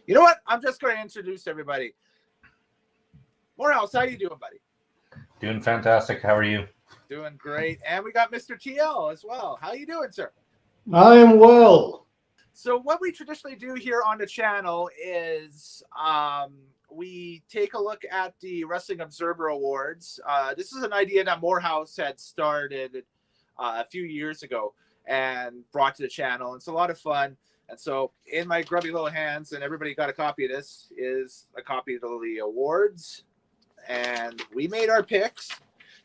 You know what? I'm just going to introduce everybody. Morehouse, how you doing, buddy? Doing fantastic. How are you? Doing great. And we got Mr. TL as well. How you doing, sir? I am well. So what we traditionally do here on the channel is we take a look at the Wrestling Observer Awards. This is an idea that Morehouse had started a few years ago and brought to the channel. It's a lot of fun. And so in my grubby little hands, and everybody got a copy of this, is a copy of the awards. And we made our picks.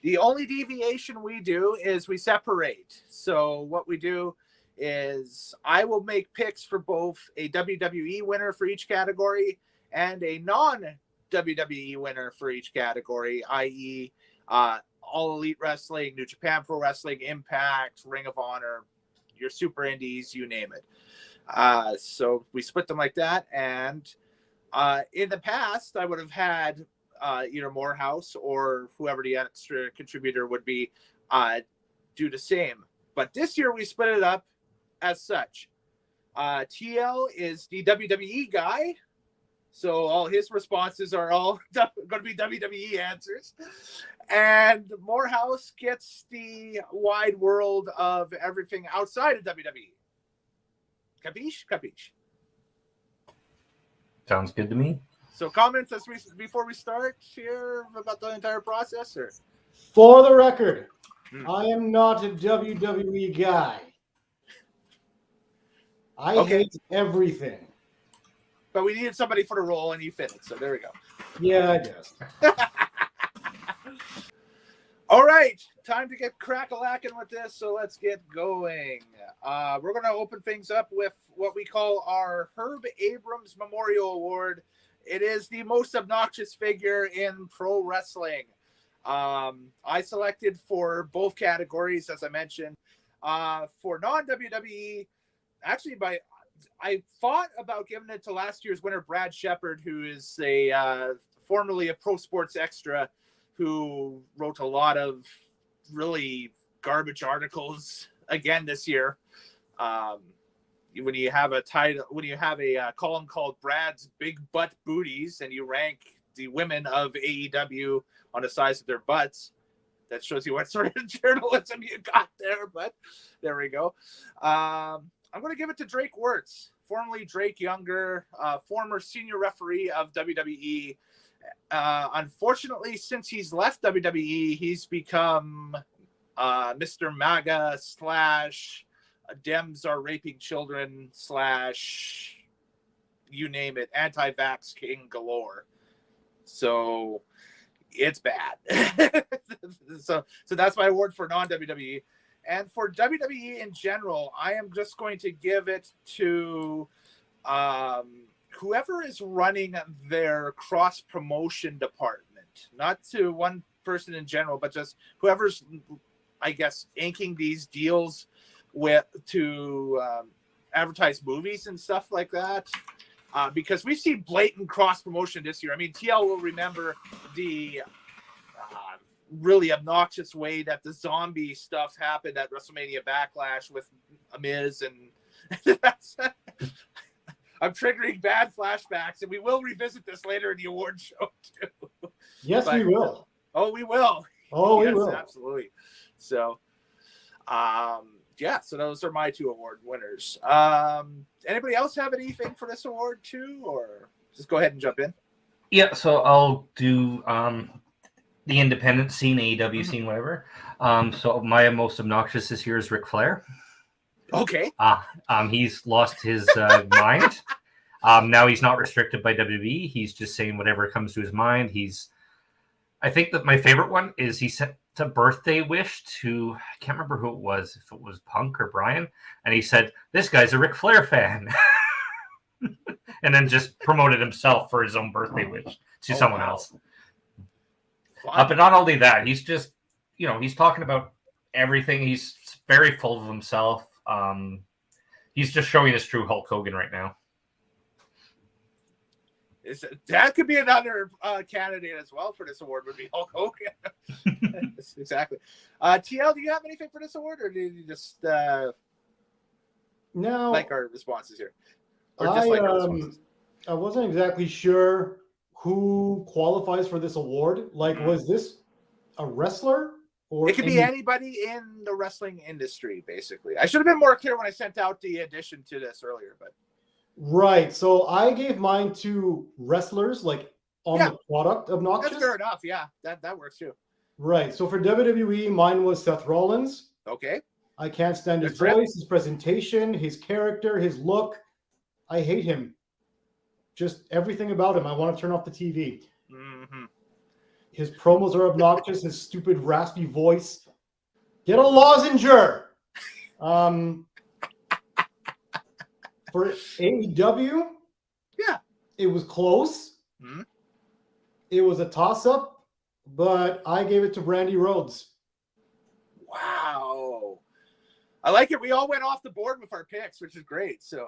The only deviation we do is we separate. So what we do is I will make picks for both a WWE winner for each category and a non-WWE winner for each category, i.e. All Elite Wrestling, New Japan Pro Wrestling, Impact, Ring of Honor, your Super Indies, you name it. So we split them like that. And in the past, I would have had either Morehouse or whoever the extra contributor would be do the same. But this year we split it up as such. TL is the WWE guy. So all his responses are all going to be WWE answers. And Morehouse gets the wide world of everything outside of WWE. Capiche? Capiche. Sounds good to me. So comments before we start here about the entire process? Or? For the record, I am not a WWE guy. I hate everything. But we needed somebody for the role, and you fit it. So there we go. Yeah, I guess. All right, time to get crack-a-lacking with this, so let's get going. We're going to open things up with what we call our Herb Abrams Memorial Award. It is the most obnoxious figure in pro wrestling. I selected for both categories, as I mentioned. For non-WWE, actually, I thought about giving it to last year's winner, Brad Shepard, who is formerly a Pro Sports Extra, who wrote a lot of really garbage articles again this year. When you have a column called Brad's Big Butt Booties, and you rank the women of AEW on the size of their butts, that shows you what sort of journalism you got there. But there we go. I'm going to give it to Drake Wirtz, formerly Drake Younger, former senior referee of WWE. Unfortunately, since he's left WWE, he's become Mr. MAGA / Dems are raping children / you name it, anti-vax king galore. So it's bad. so that's my award for non-WWE. And for WWE in general, I am just going to give it to whoever is running their cross-promotion department. Not to one person in general, but just whoever's, I guess, inking these deals to advertise movies and stuff like that. Because we've seen blatant cross-promotion this year. I mean, TL will remember the really obnoxious way that the zombie stuff happened at WrestleMania Backlash with Miz, and that's, I'm triggering bad flashbacks, and we will revisit this later in the award show too. Yes, we will. We will. Oh, yes, we will. Absolutely. So, so those are my two award winners. Anybody else have anything for this award too, or just go ahead and jump in? Yeah, so I'll do the independent scene, AEW scene, whatever. So my most obnoxious this year is Ric Flair. Okay. He's lost his mind. Now he's not restricted by WWE. He's just saying whatever comes to his mind. I think that my favorite one is he sent a birthday wish to, I can't remember who it was, if it was Punk or Brian, and he said, "This guy's a Ric Flair fan." And then just promoted himself for his own birthday wish to someone else. But not only that, he's just, he's talking about everything. He's very full of himself. He's just showing his true Hulk Hogan right now. That could be another candidate as well for this award, would be Hulk Hogan. Exactly. TL, do you have anything for this award, or do you just no, like our responses here? Or dislike our responses? I wasn't exactly sure who qualifies for this award. Like, was this a wrestler? Or It could be anybody in the wrestling industry, basically. I should have been more clear when I sent out the addition to this earlier, but Right. So I gave mine to wrestlers, like on the product obnoxious. that's fair enough. Yeah, that works too. Right. So for WWE, mine was Seth Rollins. Okay. I can't stand his Good voice, his presentation, his character, his look. I hate him. Just everything about him. I want to turn off the TV. Mm-hmm. His promos are obnoxious. His stupid raspy voice. Get a lozenger. For AEW, yeah, it was close. Mm-hmm. It was a toss-up, but I gave it to Brandy Rhodes. Wow. I like it. We all went off the board with our picks, which is great. So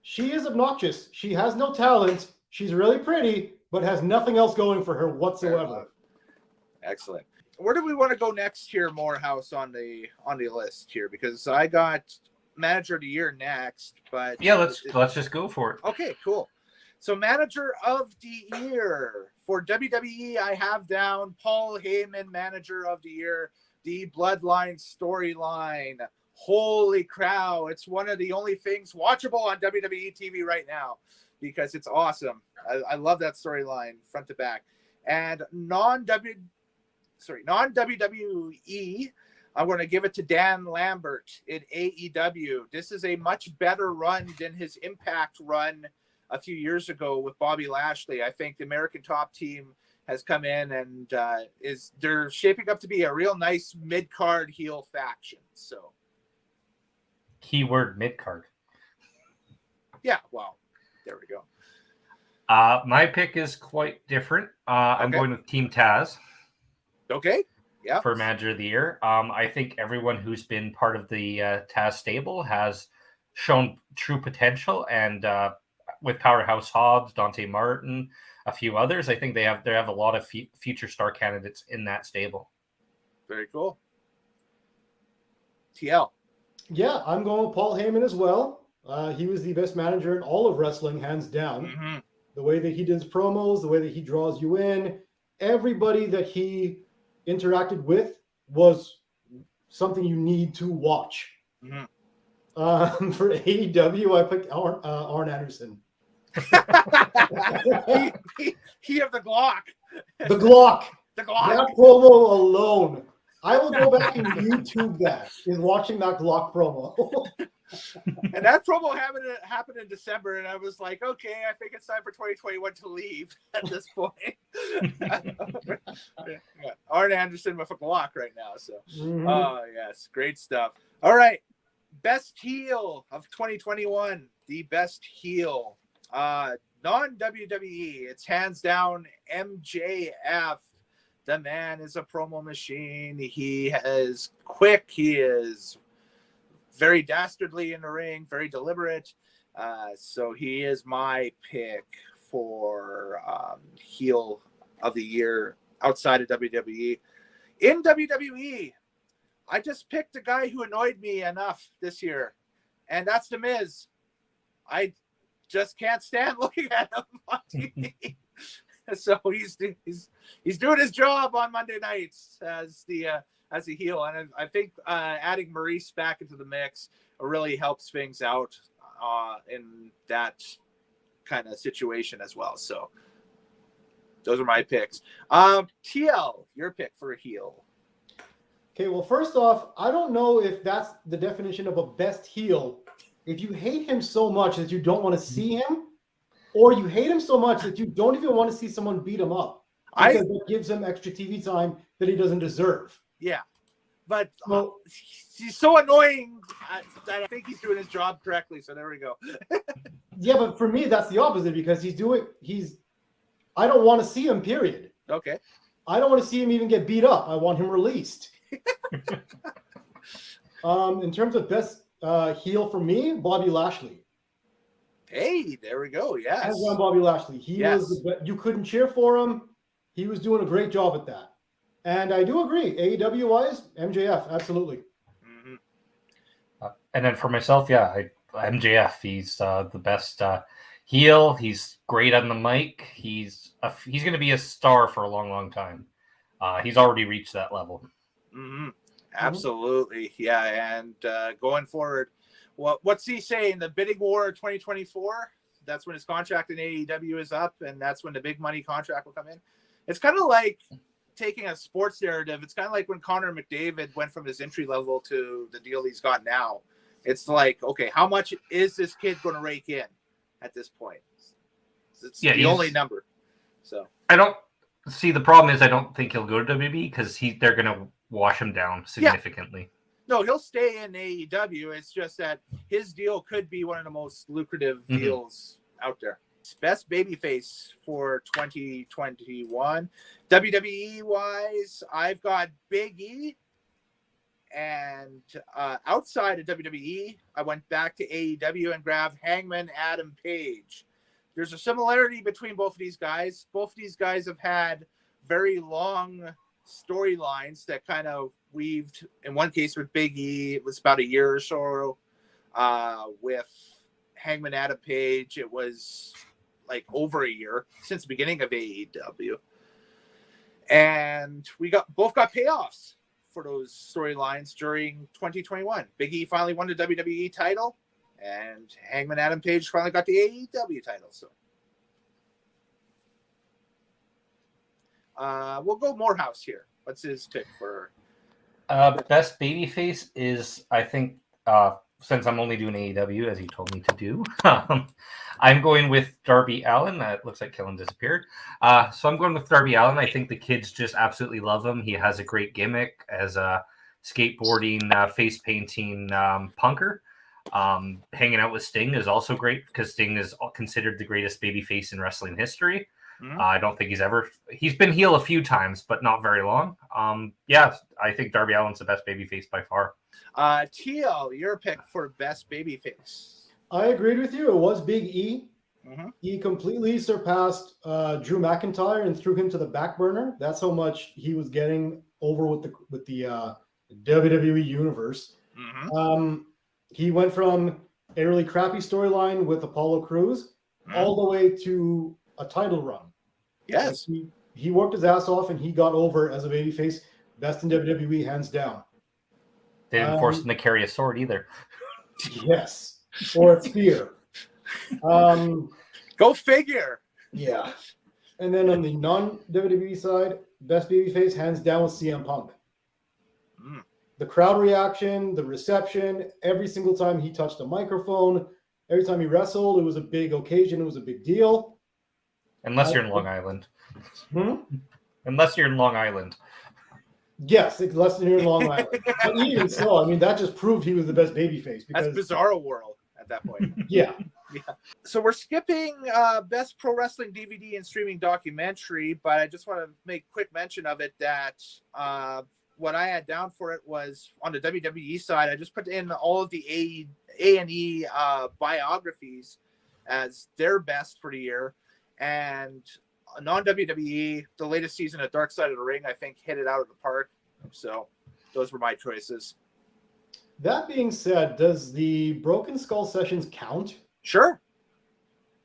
she is obnoxious. She has no talent. She's really pretty, but has nothing else going for her whatsoever. Excellent. Where do we want to go next here, Morehouse, on the list here? Because I got Manager of the Year next, but yeah, let's just go for it. Okay, cool. So Manager of the Year for WWE, I have down Paul Heyman, Manager of the Year, the Bloodline storyline. Holy cow! It's one of the only things watchable on WWE TV right now because it's awesome. I love that storyline front to back. And non-WWE, I'm going to give it to Dan Lambert in AEW. This is a much better run than his Impact run a few years ago with Bobby Lashley. I think the American Top Team has come in and they're shaping up to be a real nice mid-card heel faction. So, keyword mid-card. Yeah, well, there we go. My pick is quite different. I'm going with Team Taz. Okay. Yeah. For Manager of the Year. I think everyone who's been part of the Taz stable has shown true potential, and with Powerhouse Hobbs, Dante Martin, a few others, I think they have a lot of future star candidates in that stable. Very cool. TL. Yeah, I'm going with Paul Heyman as well. He was the best manager in all of wrestling, hands down. Mm-hmm. The way that he does promos, the way that he draws you in, everybody that he interacted with was something you need to watch. Mm-hmm. For AEW, I picked Arn Anderson. he of the Glock. The Glock. The Glock. That promo alone. I will go back and YouTube that, is watching that Glock promo. And that promo happened in December, and I was like, okay, I think it's time for 2021 to leave at this point. Arn Anderson with a Glock right now. So, Oh, yes, great stuff. All right, best heel of 2021. The best heel. Non-WWE, it's hands down MJF. The man is a promo machine. He is quick. He is very dastardly in the ring, very deliberate. So he is my pick for heel of the year outside of WWE. In WWE, I just picked a guy who annoyed me enough this year, and that's The Miz. I just can't stand looking at him on TV. So he's doing his job on Monday nights as the heel, and I think adding Maurice back into the mix really helps things out in that kind of situation as well. So those are my picks. TL, your pick for a heel. Okay, well, first off, I don't know if that's the definition of a best heel. If you hate him so much that you don't want to see him, or you hate him so much that you don't even want to see someone beat him up because it gives him extra TV time that he doesn't deserve. Yeah, but he's so annoying that I think he's doing his job correctly. So there we go. Yeah, but for me, that's the opposite because I don't want to see him, period. Okay. I don't want to see him even get beat up. I want him released. In terms of best heel for me, Bobby Lashley. Hey, there we go. Yes. Hands down, Bobby Lashley. He was you couldn't cheer for him. He was doing a great job at that. And I do agree. AEW wise, MJF, absolutely. And then for myself, MJF. He's the best heel. He's great on the mic. He's going to be a star for a long, long time. He's already reached that level. Mm-hmm. Absolutely, yeah. And going forward, what's he saying? The bidding war 2024. That's when his contract in AEW is up, and that's when the big money contract will come in. It's kind of like taking a sports narrative. It's kind of like when Connor McDavid went from his entry level to the deal he's got now. It's like, okay, how much is this kid going to rake in at this point? It's the only number. So I don't see the problem is I don't think he'll go to WWE because they're going to wash him down significantly. Yeah. No, he'll stay in AEW. It's just that his deal could be one of the most lucrative deals out there. Best babyface for 2021. WWE-wise, I've got Big E. And outside of WWE, I went back to AEW and grabbed Hangman Adam Page. There's a similarity between both of these guys. Both of these guys have had very long storylines that kind of weaved. In one case with Big E, it was about a year or so. With Hangman Adam Page, it was like over a year since the beginning of AEW. And we both got payoffs for those storylines during 2021. Big E finally won the WWE title, and Hangman Adam Page finally got the AEW title. So we'll go Morehouse here. What's his pick for best babyface is, I think, since I'm only doing AEW as he told me to do, I'm going with Darby Allin. That looks like Kellen disappeared. So I'm going with Darby Allin. I think the kids just absolutely love him. He has a great gimmick as a skateboarding, face painting punker. Hanging out with Sting is also great because Sting is considered the greatest babyface in wrestling history. I don't think he's been heel a few times, but not very long. Yeah, I think Darby Allin's the best babyface by far. TL, your pick for best babyface. I agreed with you. It was Big E. He completely surpassed Drew McIntyre and threw him to the back burner. That's how much he was getting over with the WWE universe. He went from a really crappy storyline with Apollo Crews all the way to a title run. Yes. He worked his ass off and he got over as a babyface. Best in WWE, hands down. They didn't force him to carry a sword either. Yes. Or a spear. Go figure. Yeah. And then on the non-WWE side, best babyface, hands down, with CM Punk. The crowd reaction, the reception, every single time he touched a microphone, every time he wrestled, it was a big occasion. It was a big deal. Unless you're in Long Island. Unless you're in Long Island. Yes, unless you're in Long Island. But even so, I mean, that just proved he was the best babyface. That's Bizarro World at that point. Yeah. So we're skipping best pro wrestling DVD and streaming documentary, but I just want to make quick mention of it that what I had down for it was on the WWE side, I just put in all of the A&E biographies as their best for the year. And non-WWE, the latest season of Dark Side of the Ring, I think, hit it out of the park. So those were my choices. That being said, does the Broken Skull sessions count? Sure.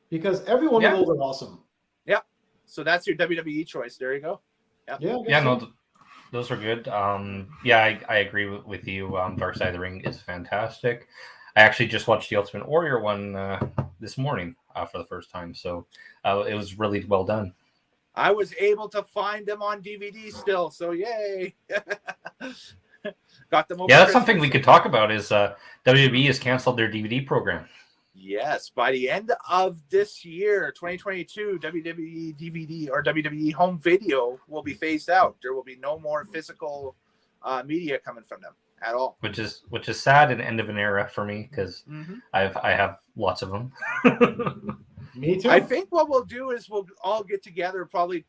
Because every one of those are awesome. Yeah. So that's your WWE choice. There you go. No, those are good. I agree with you. Dark Side of the Ring is fantastic. I actually just watched the Ultimate Warrior one this morning for the first time, so it was really well done. I was able to find them on DVD still, so yay! Got them over. Yeah, that's something we could talk about. Is WWE has canceled their DVD program? Yes, by the end of this year, 2022, WWE DVD or WWE home video will be phased out. There will be no more physical media coming from them at all. Which is sad and end of an era for me because I have lots of them. Me too. I think what we'll do is we'll all get together probably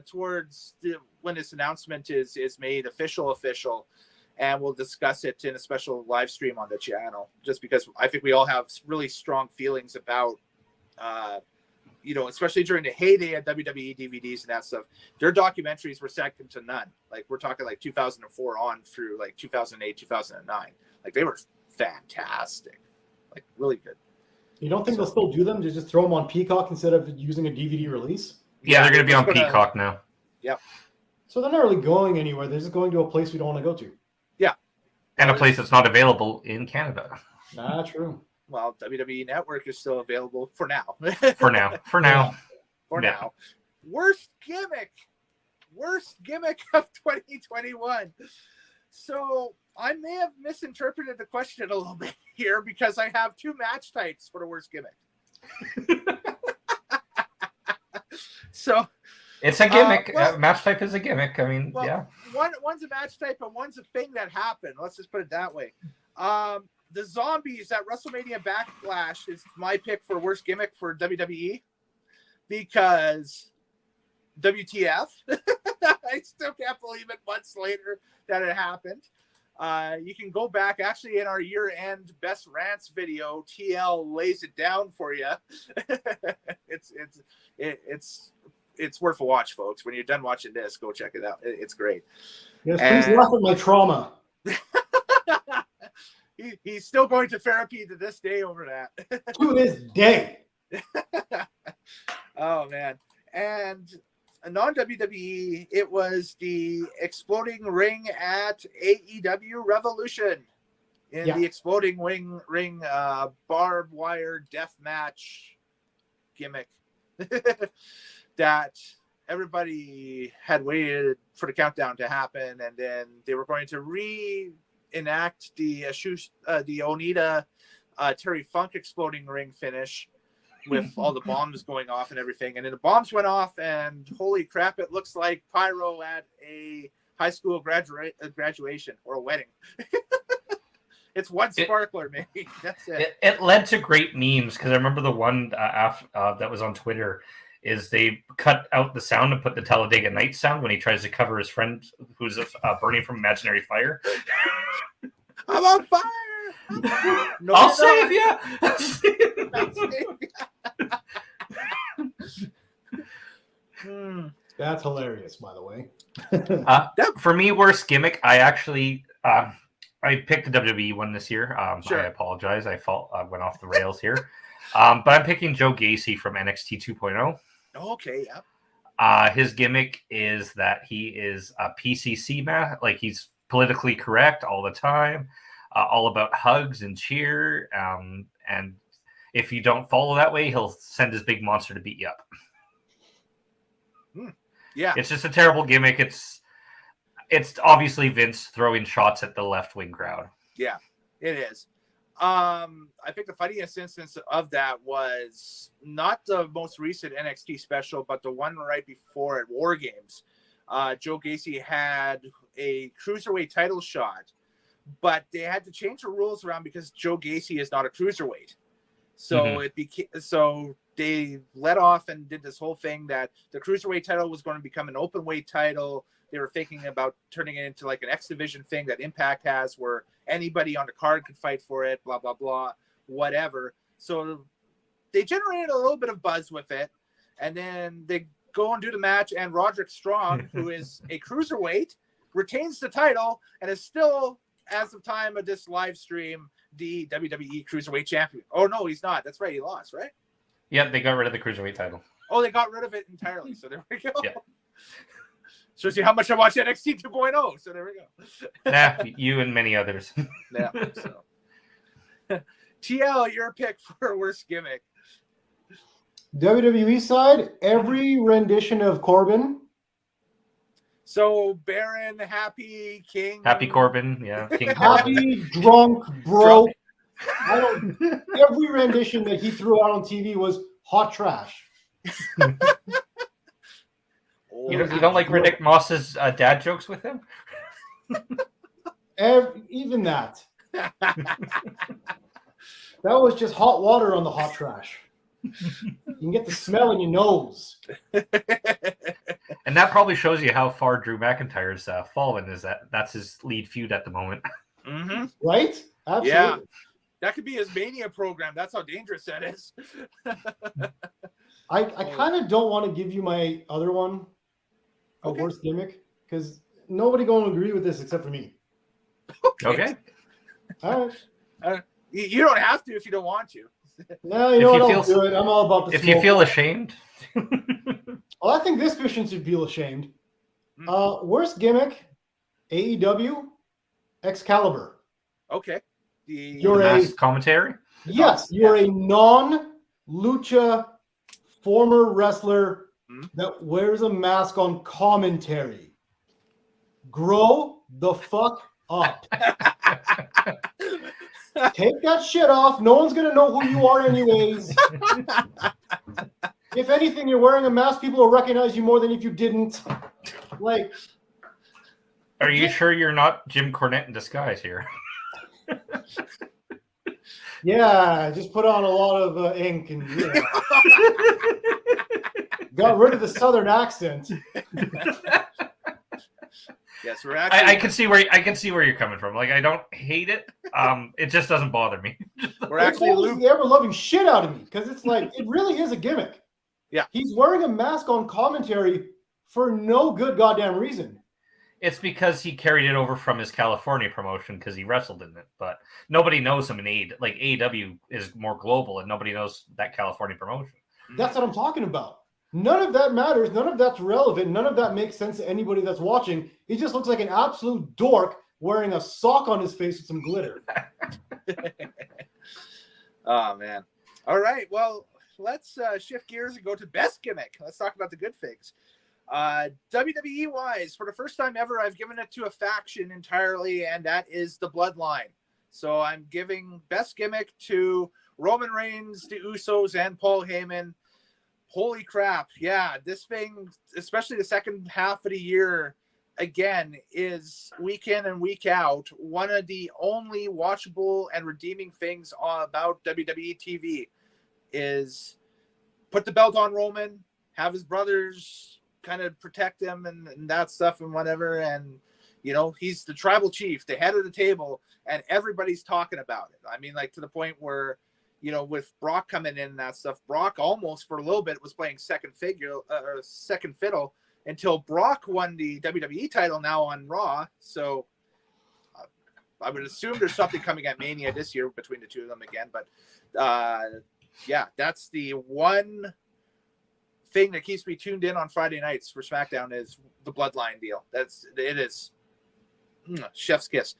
towards when this announcement is made official, and we'll discuss it in a special live stream on the channel. Just because I think we all have really strong feelings about, especially during the heyday of WWE DVDs and that stuff. Their documentaries were second to none. Like we're talking like 2004 on through like 2008, 2009. Like they were fantastic, like really good. You don't think they'll still do them? Just throw them on Peacock instead of using a DVD release? Yeah, they're going to be on Peacock now. Yep. So they're not really going anywhere. They're just going to a place we don't want to go to. Yeah. And a place that's not available in Canada. Nah, true. Well, WWE Network is still available for now. For now. For now. For now. Worst gimmick of 2021. So I may have misinterpreted the question a little bit here because I have two match types for the worst gimmick. So it's a gimmick. Match type is a gimmick. I mean, yeah. One's a match type and one's a thing that happened. Let's just put it that way. The Zombies at WrestleMania Backlash is my pick for worst gimmick for WWE because WTF. I still can't believe it months later that it happened. You can go back actually in our year-end best rants video. TL lays it down for you. It's worth a watch, folks. When you're done watching this, go check it out. It's great. Yes, please laugh at my trauma. He's still going to therapy to this day over that. To this day. Oh man. And a non-WWE, it was the exploding ring at AEW Revolution. In the exploding ring barbed wire death match gimmick that everybody had waited for the countdown to happen, and then they were going to reenact the Onita Terry Funk exploding ring finish with all the bombs going off and everything. And then the bombs went off, and holy crap, it looks like pyro at a high school graduation or a wedding. It's one sparkler, maybe. That's it. It led to great memes because I remember the one that was on Twitter is they cut out the sound and put the Talladega Nights sound when he tries to cover his friend who's burning from imaginary fire. I'm on fire! No, I'll save you! That's hilarious, by the way. For me, worst gimmick, I actually I picked the WWE one this year. Sure. I apologize. I went off the rails here. But I'm picking Joe Gacy from NXT 2.0. Okay, yeah. His gimmick is that he is a PCC man. Like, he's politically correct all the time, all about hugs and cheer. And if you don't follow that way, he'll send his big monster to beat you up. Yeah. It's just a terrible gimmick. It's obviously Vince throwing shots at the left-wing crowd. Yeah, it is. I think the funniest instance of that was not the most recent NXT special, but the one right before at War Games. Joe Gacy had a cruiserweight title shot, but they had to change the rules around because Joe Gacy is not a cruiserweight. So so they let off and did this whole thing that the cruiserweight title was going to become an open weight title. They were thinking about turning it into like an X Division thing that Impact has where anybody on the card could fight for it, blah, blah, blah, whatever. So they generated a little bit of buzz with it. And then they go and do the match, and Roderick Strong, who is a cruiserweight, retains the title and is still, as of time of this live stream, the WWE Cruiserweight Champion. Oh, no, he's not. That's right. He lost, right? Yeah, they got rid of the Cruiserweight title. Oh, they got rid of it entirely. So there we go. Yeah. Shows you how much I watch NXT 2.0. So there we go. Nah, you and many others. Yeah. So. TL, your pick for worst gimmick. WWE side, every rendition of Corbin. So Baron, Happy, King. Happy Corbin, yeah. King Happy, drunk, broke. Every rendition that he threw out on TV was hot trash. You don't like Riddick Moss's dad jokes with him? Even that. That was just hot water on the hot trash. You can get the smell in your nose. And that probably shows you how far Drew McIntyre's fallen. That's his lead feud at the moment. Mm-hmm. Right? Absolutely. Yeah. That could be his Mania program. That's how dangerous that is. I kind of don't want to give you my other one, a worst gimmick, because nobody going to agree with this except for me. Okay. All right. You don't have to if you don't want to. No, you know what? I'll do it. I'm all about the If you feel ashamed. Well, I think this mission should feel ashamed. Worst gimmick, AEW, Excalibur. Okay. You're a commentary? Yes, you're a non-lucha former wrestler that wears a mask on commentary. Grow the fuck up. Take that shit off. No one's going to know who you are anyways. If anything, you're wearing a mask, people will recognize you more than if you didn't. Like, are you sure you're not Jim Cornette in disguise here? Yeah, just put on a lot of ink and got rid of the southern accent. Yes, we're actually. I can see where you're coming from. Like, I don't hate it. It just doesn't bother me. We're actually the ever-loving shit out of me because it's like it really is a gimmick. Yeah, he's wearing a mask on commentary for no good goddamn reason. It's because he carried it over from his California promotion because he wrestled in it, but nobody knows him in AEW. Like, AEW is more global, and nobody knows that California promotion. That's what I'm talking about. None of that matters. None of that's relevant. None of that makes sense to anybody that's watching. He just looks like an absolute dork wearing a sock on his face with some glitter. Oh, man. All right. Well, let's shift gears and go to best gimmick. Let's talk about the good things. WWE wise, for the first time ever, I've given it to a faction entirely, and that is the Bloodline. So I'm giving best gimmick to Roman Reigns, the Usos, and Paul Heyman. Holy crap. Yeah, this thing, especially the second half of the year, again, is week in and week out one of the only watchable and redeeming things about WWE TV is put the belt on Roman, have his brothers kind of protect him and that stuff and whatever, and you know, he's the tribal chief, the head of the table, and everybody's talking about it. I mean, like, to the point where, you know, with Brock coming in and that stuff, Brock almost for a little bit was playing second fiddle until Brock won the WWE title now on Raw. So I would assume there's something coming at Mania this year between the two of them again, but yeah, that's the one thing that keeps me tuned in on Friday nights for SmackDown is the Bloodline deal. It is chef's kiss.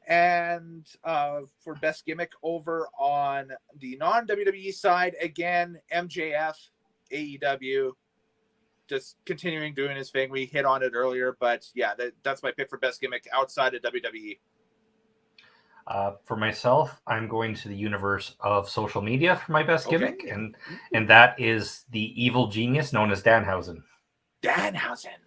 And for best gimmick over on the non-WWE side, again, MJF, AEW, just continuing doing his thing. We hit on it earlier, but yeah, that's my pick for best gimmick outside of WWE. For myself, I'm going to the universe of social media for my best gimmick, and that is the evil genius known as Danhausen. Danhausen.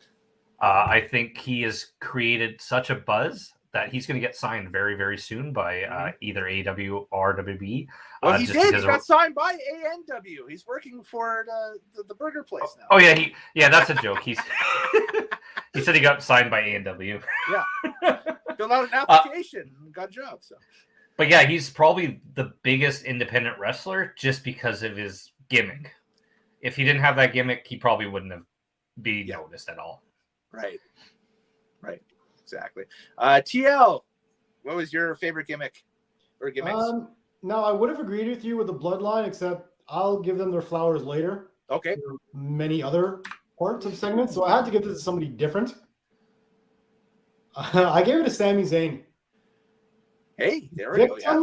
I think he has created such a buzz that he's going to get signed very, very soon by either AEW or WWE. Well, he did. He got signed by ANW. He's working for the burger place now. Oh yeah, that's a joke. He said he got signed by ANW. Yeah. Filled out an application and got a job. So, but yeah, he's probably the biggest independent wrestler just because of his gimmick. If he didn't have that gimmick, he probably wouldn't have been noticed at all. Right. Exactly. TL, what was your favorite gimmick or gimmicks? No, I would have agreed with you with the Bloodline, except I'll give them their flowers later. Okay. Many other parts of segments, so I had to give this to somebody different. I gave it to Sami Zayn. Hey, there we go. Yeah.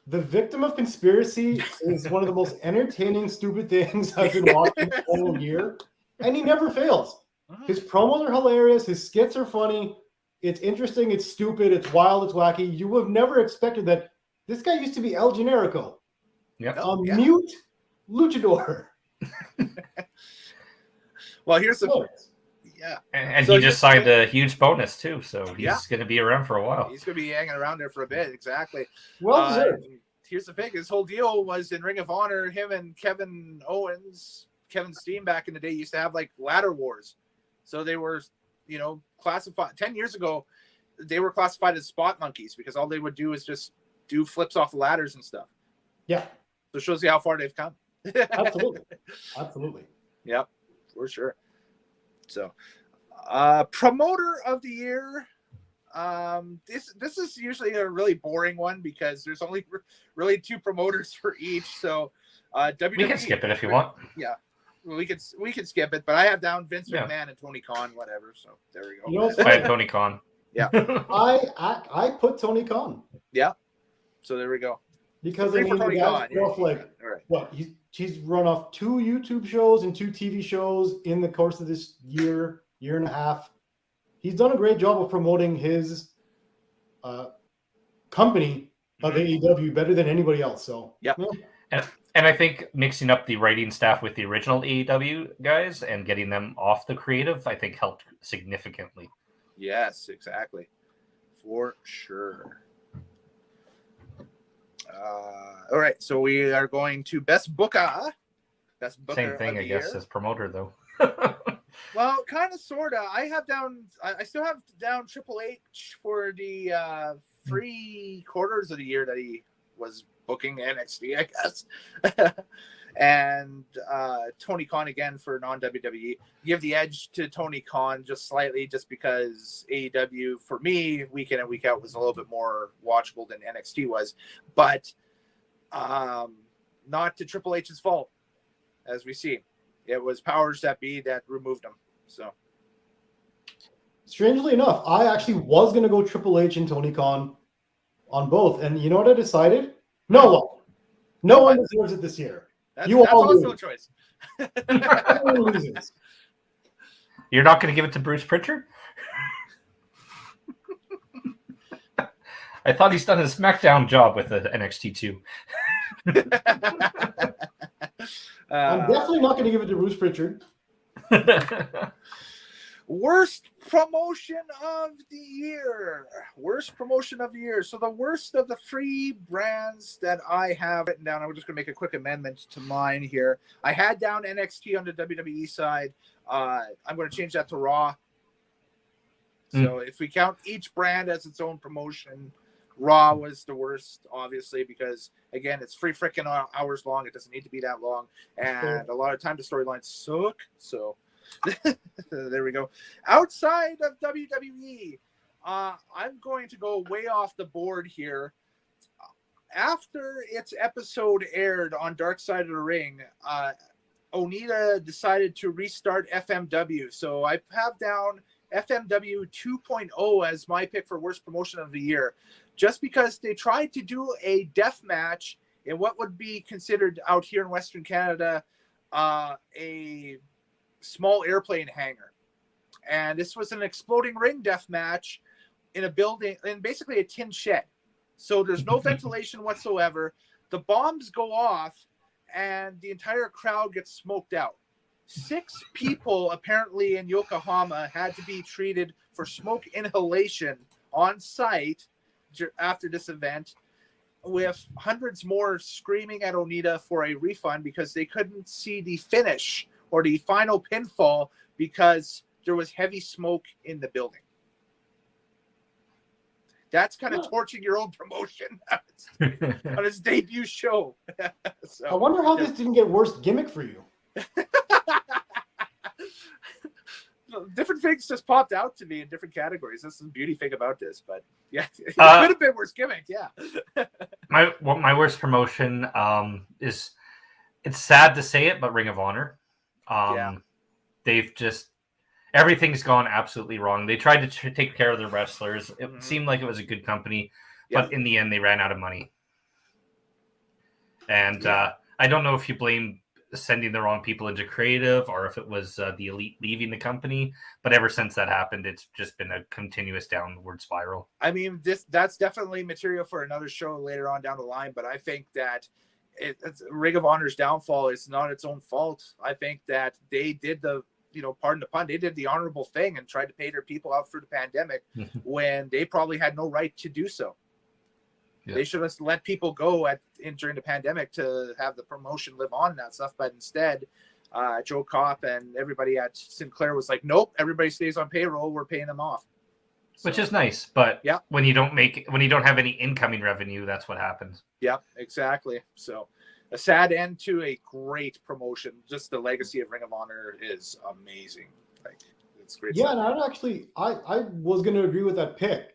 The victim of conspiracy is one of the most entertaining, stupid things I've been watching the whole year, and he never fails. His promos are hilarious. His skits are funny. It's interesting. It's stupid. It's wild. It's wacky. You would have never expected that. This guy used to be El Generico. Yep. Mute luchador. Well, here's the... Yeah. And so he just signed a huge bonus, too. So he's going to be around for a while. He's going to be hanging around there for a bit. Exactly. Well deserved. Here's the thing. His whole deal was in Ring of Honor, him and Kevin Steen back in the day used to have, like, ladder wars. So they were, you know, classified 10 years ago. They were classified as spot monkeys because all they would do is just do flips off ladders and stuff. Yeah. So it shows you how far they've come. Absolutely. Yep, for sure. So, promoter of the year, This is usually a really boring one because there's only really 2 promoters for each. So WWE, we can skip it if you want. Yeah, we can skip it. But I have down Vince McMahon and Tony Khan, whatever. So there we go. You know, I had Tony Khan. Yeah, I put Tony Khan. Yeah, so there we go. Because Three I mean, for Tony the Khan. guy's Yeah, off, like right. what he's run off 2 YouTube shows and 2 TV shows in the course of this year and a half. He's done a great job of promoting his company of AEW better than anybody else. So yeah. And I think mixing up the writing staff with the original AEW guys and getting them off the creative, I think helped significantly. Yes, exactly. For sure. All right, so we are going to Best Booker. Best Booker. Same thing, of the I guess, year. as promoter, though. Well, kind of, sort of. I still have down Triple H for the 3 quarters of the year that he was booking NXT, I guess. And Tony Khan again for non-WWE. Give the edge to Tony Khan just slightly, just because AEW, for me, week in and week out, was a little bit more watchable than NXT was. But not to Triple H's fault, as we see. It was powers that be that removed him. So, strangely enough, I actually was going to go Triple H and Tony Khan on both. And you know what I decided? No one deserves it this year. That's also a choice. Everyone loses. You're not going to give it to Bruce Pritchard? I thought he's done a SmackDown job with the NXT 2. I'm definitely not going to give it to Bruce Pritchard. Worst promotion of the year. Worst promotion of the year. So the worst of the 3 brands that I have written down, I'm just going to make a quick amendment to mine here. I had down NXT on the WWE side. I'm going to change that to Raw. So if we count each brand as its own promotion, Raw was the worst, obviously, because, again, it's 3 freaking hours long. It doesn't need to be that long. And a lot of time the storylines suck. So there we go. Outside of WWE, I'm going to go way off the board here. After its episode aired on Dark Side of the Ring, Onita decided to restart FMW. So I have down FMW 2.0 as my pick for worst promotion of the year, just because they tried to do a death match in what would be considered out here in Western Canada a small airplane hangar. And this was an exploding ring death match in a building, in basically a tin shed. So there's no ventilation whatsoever. The bombs go off and the entire crowd gets smoked out. 6 people apparently in Yokohama had to be treated for smoke inhalation on site after this event, with hundreds more screaming at Onita for a refund because they couldn't see the finish or the final pinfall because there was heavy smoke in the building. That's kind of torching your own promotion on its debut show. So, I wonder how this didn't get worse gimmick for you. Different things just popped out to me in different categories. That's the beauty thing about this. But yeah, it could have been worse gimmick. Yeah. my worst promotion is, it's sad to say it, but Ring of Honor. They've just, everything's gone absolutely wrong. They tried to take care of their wrestlers. It seemed like it was a good company, but in the end, they ran out of money. And I don't know if you blame sending the wrong people into creative or if it was the elite leaving the company, but ever since that happened, it's just been a continuous downward spiral. I mean, that's definitely material for another show later on down the line, but I think that it's Ring of Honor's downfall is not its own fault. I think that they did pardon the pun, they did the honorable thing and tried to pay their people out through the pandemic when they probably had no right to do so. Yeah. They should have let people go during the pandemic to have the promotion live on and that stuff. But instead, Joe Kopp and everybody at Sinclair was like, nope, everybody stays on payroll. We're paying them off. So, which is nice. But when you don't have any incoming revenue, that's what happens. Yeah, exactly. So a sad end to a great promotion. Just the legacy of Ring of Honor is amazing. Like, it's great. Yeah, stuff. and I was going to agree with that pick.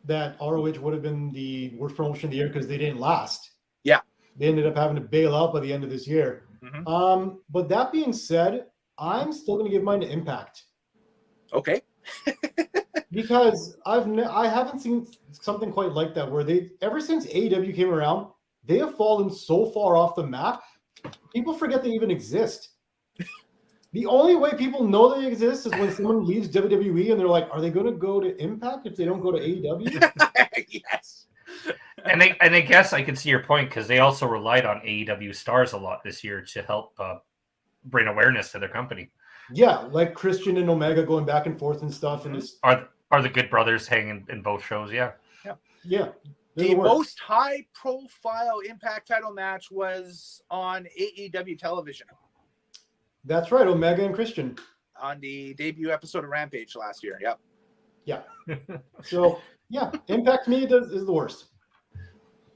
that ROH would have been the worst promotion of the year because they didn't last. Yeah. They ended up having to bail out by the end of this year. Mm-hmm. But that being said, I'm still going to give mine to Impact. Okay. Because I haven't seen something quite like that where they, ever since AEW came around, they have fallen so far off the map, people forget they even exist. The only way people know they exist is when someone leaves WWE and they're like, are they going to go to Impact if they don't go to AEW? Yes. And I guess I can see your point because they also relied on AEW stars a lot this year to help bring awareness to their company. Yeah, like Christian and Omega going back and forth and stuff. And it's, are the Good Brothers hanging in both shows? Yeah. Yeah. The most high-profile Impact title match was on AEW television. That's right, Omega and Christian. On the debut episode of Rampage last year. Yep. Yeah. So, yeah, Impact to me is the worst.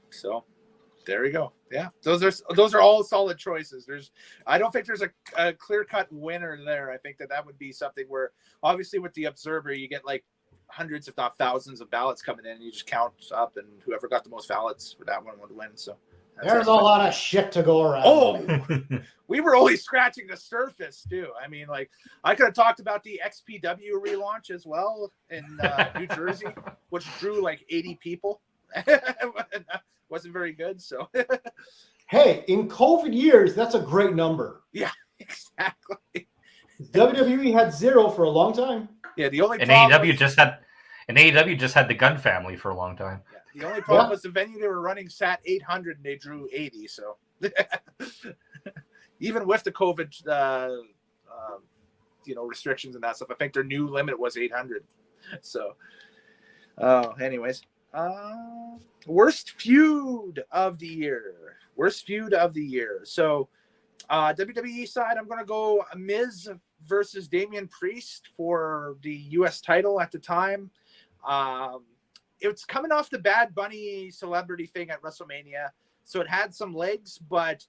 So, there we go. Yeah, those are all solid choices. I don't think there's a clear-cut winner there. I think that would be something where, obviously, with the Observer, you get like hundreds, if not thousands, of ballots coming in, and you just count up, and whoever got the most ballots for that one would win. So there's a lot of shit to go around. Oh, we were only scratching the surface too. I mean, like, I could have talked about the XPW relaunch as well in New Jersey, which drew like 80 people. Wasn't very good. So, hey, in COVID years, that's a great number. Yeah, exactly. WWE had 0 for a long time. Yeah, the only AEW just had the Gun family for a long time. Yeah, the only problem was the venue they were running sat 800 and they drew 80. So even with the COVID, restrictions and that stuff, I think their new limit was 800. So, anyways, worst feud of the year. So, WWE side, I'm going to go Miz versus Damian Priest for the U.S. title at the time. It's coming off the Bad Bunny celebrity thing at WrestleMania, so it had some legs, but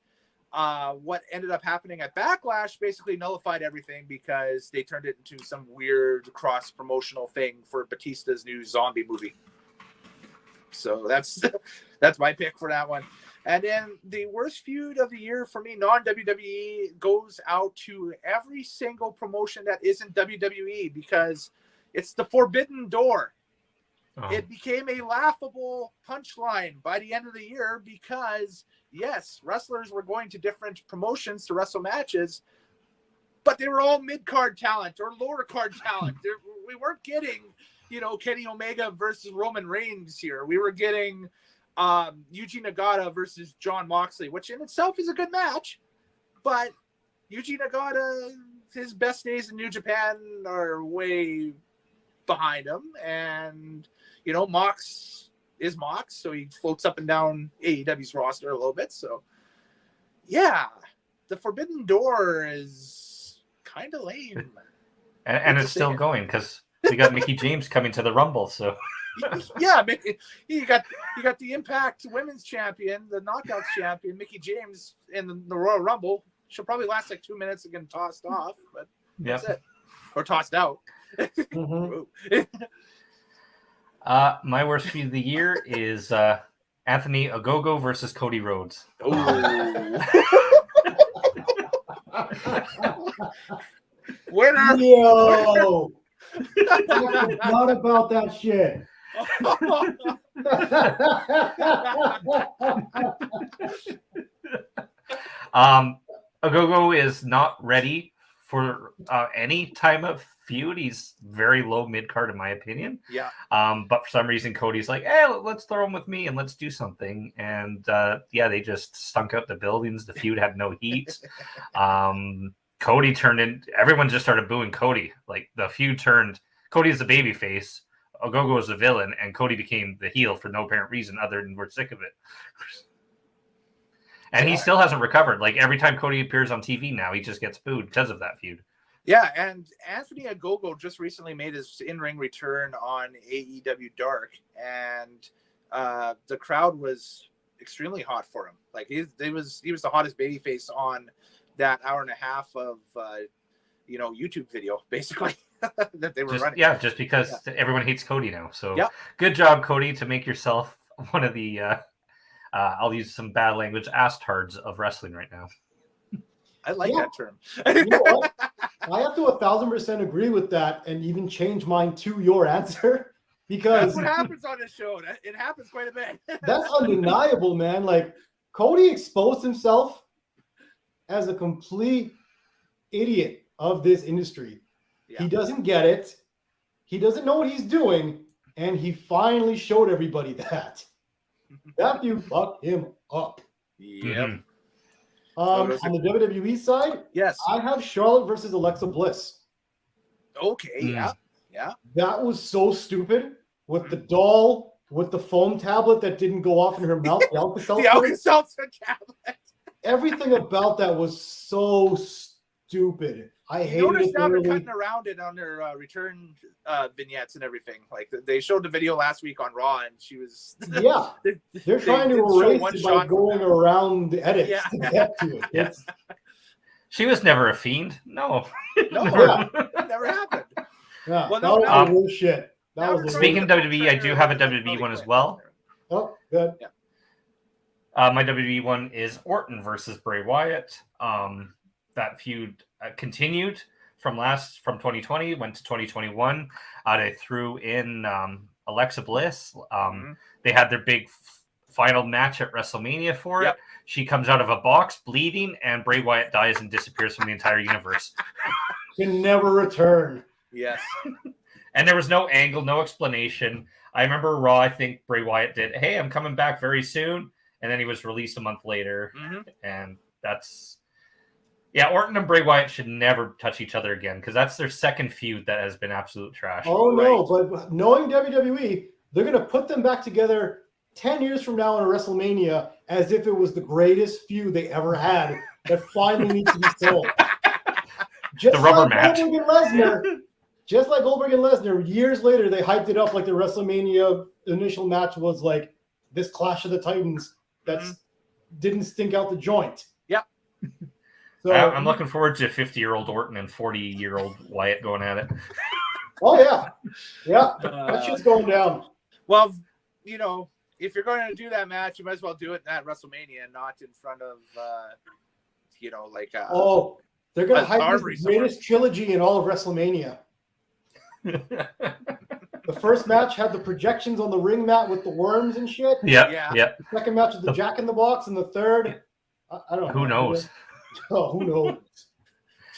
what ended up happening at Backlash basically nullified everything because they turned it into some weird cross-promotional thing for Batista's new zombie movie. So that's my pick for that one. And then the worst feud of the year for me, non-WWE, goes out to every single promotion that isn't WWE because it's the Forbidden Door. Oh. It became a laughable punchline by the end of the year because, yes, wrestlers were going to different promotions to wrestle matches, but they were all mid-card talent or lower-card talent. We weren't getting, Kenny Omega versus Roman Reigns here. We were getting Yuji Nagata versus Jon Moxley, which in itself is a good match, but Yuji Nagata, his best days in New Japan are way behind him, and Mox is Mox, so he floats up and down AEW's roster a little bit. So yeah, the Forbidden Door is kind of lame, and it's still going because we got Mickie James coming to the Rumble. So yeah, you got the Impact Women's Champion, the Knockouts Champion, Mickie James in the Royal Rumble. She'll probably last like 2 minutes and get tossed off, but that's it, or tossed out. My worst feud of the year is Anthony Ogogo versus Cody Rhodes. Winner! Yo! I forgot about that shit. Ogogo is not ready for any time of feud. He's very low mid-card in my opinion. Yeah. But for some reason Cody's like, hey, let's throw him with me and let's do something. And they just stunk out the buildings. The feud had no heat. Cody turned in, everyone just started booing Cody. Like the feud turned, Cody's the babyface, Ogogo was the villain, and Cody became the heel for no apparent reason other than we're sick of it. And he still hasn't recovered. Like every time Cody appears on TV now, he just gets booed because of that feud. Yeah, and Anthony Ogogo just recently made his in-ring return on AEW Dark, and the crowd was extremely hot for him. Like he was the hottest babyface on that hour and a half of YouTube video basically that they were running. Yeah, just because everyone hates Cody now. So Yep. Good job, Cody, to make yourself one of the I'll use some bad language, astards of wrestling right now. I like that term. You know what? I have to 1,000% agree with that, and even change mine to your answer, because that's what happens on this show. It happens quite a bit. that's undeniable, man. Like, Cody exposed himself as a complete idiot of this industry. Yeah. He doesn't get it. He doesn't know what he's doing, and he finally showed everybody that. That feud fucked him up. Yep. On the WWE side, yes, I have Charlotte versus Alexa Bliss. Okay, yeah. That was so stupid, with the doll, with the foam tablet that didn't go off in her mouth. The Alka-Seltzer tablet. Everything about that was so stupid. I hated Notice it. now they're cutting around it on their return vignettes and everything. Like they showed the video last week on Raw, and she was they're trying to erase it by going around the edits to get to it. Yeah. She was never a fiend. No, never happened. Yeah, well, that was shit. Speaking of WWE, I do have a WWE one as well. Oh, good. Yeah. My WWE one is Orton versus Bray Wyatt. That feud continued from 2020, went to 2021. They threw in Alexa Bliss. They had their big final match at WrestleMania for it. She comes out of a box bleeding, and Bray Wyatt dies and disappears from the entire universe. Can never return. Yes. And there was no angle, no explanation. I remember Raw, I think Bray Wyatt did, hey, I'm coming back very soon. And then he was released a month later. And that's... Yeah, Orton and Bray Wyatt should never touch each other again, because that's their second feud that has been absolute trash. Oh, no, but knowing WWE, they're going to put them back together 10 years from now in a WrestleMania as if it was the greatest feud they ever had that finally needs to be sold. Just the rubber like match. Just like Goldberg and Lesnar, years later, they hyped it up like the WrestleMania initial match was like this Clash of the Titans that didn't stink out the joint. Yep. So I'm looking forward to 50-year-old Orton and 40-year-old Wyatt going at it. Oh, yeah. Yeah, that shit's going down. Well, if you're going to do that match, you might as well do it at WrestleMania and not in front of, they're going to hype the greatest trilogy in all of WrestleMania. The first match had the projections on the ring mat with the worms and shit. Yeah. The second match is the Jack in the Box, and the third, I don't know. Who knows? Oh, who knows?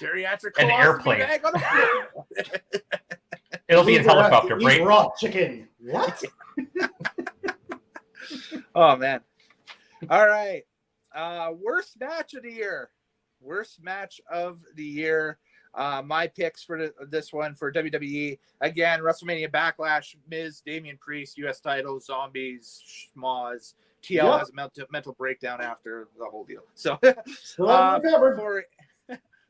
Geriatric an airplane. Bag It'll be in helicopter. Eat raw chicken. What? Oh man! All right. Worst match of the year. Worst match of the year. My picks for this one for WWE. Again, WrestleMania Backlash, Miz, Damian Priest, U.S. title, Zombies, Schmoz. TL has a mental breakdown after the whole deal. So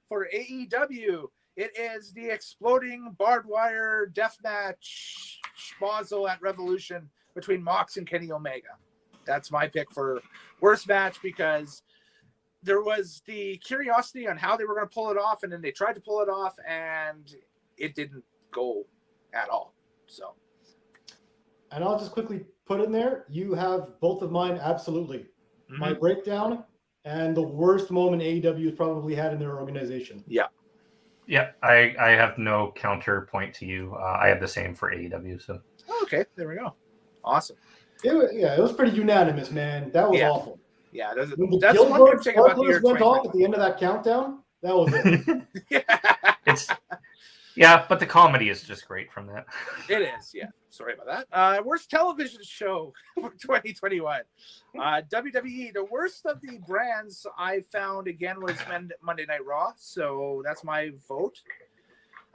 for AEW, it is the exploding barbed wire deathmatch schmozzle at Revolution between Mox and Kenny Omega. That's my pick for worst match, because there was the curiosity on how they were going to pull it off, and then they tried to pull it off, and it didn't go at all. So, and I'll just quickly put in there, you have both of mine, absolutely. My breakdown and the worst moment AEW has probably had in their organization. Yeah. Yeah, I have no counterpoint to you. I have the same for AEW. So okay, there we go. Awesome. It was pretty unanimous, man. That was awful. Yeah, that's when the one good thing about the year went off at the end of that countdown. That was it. But the comedy is just great from that. It is, yeah. Sorry about that. Worst television show for 2021. WWE, the worst of the brands I found again was Monday Night Raw, so that's my vote.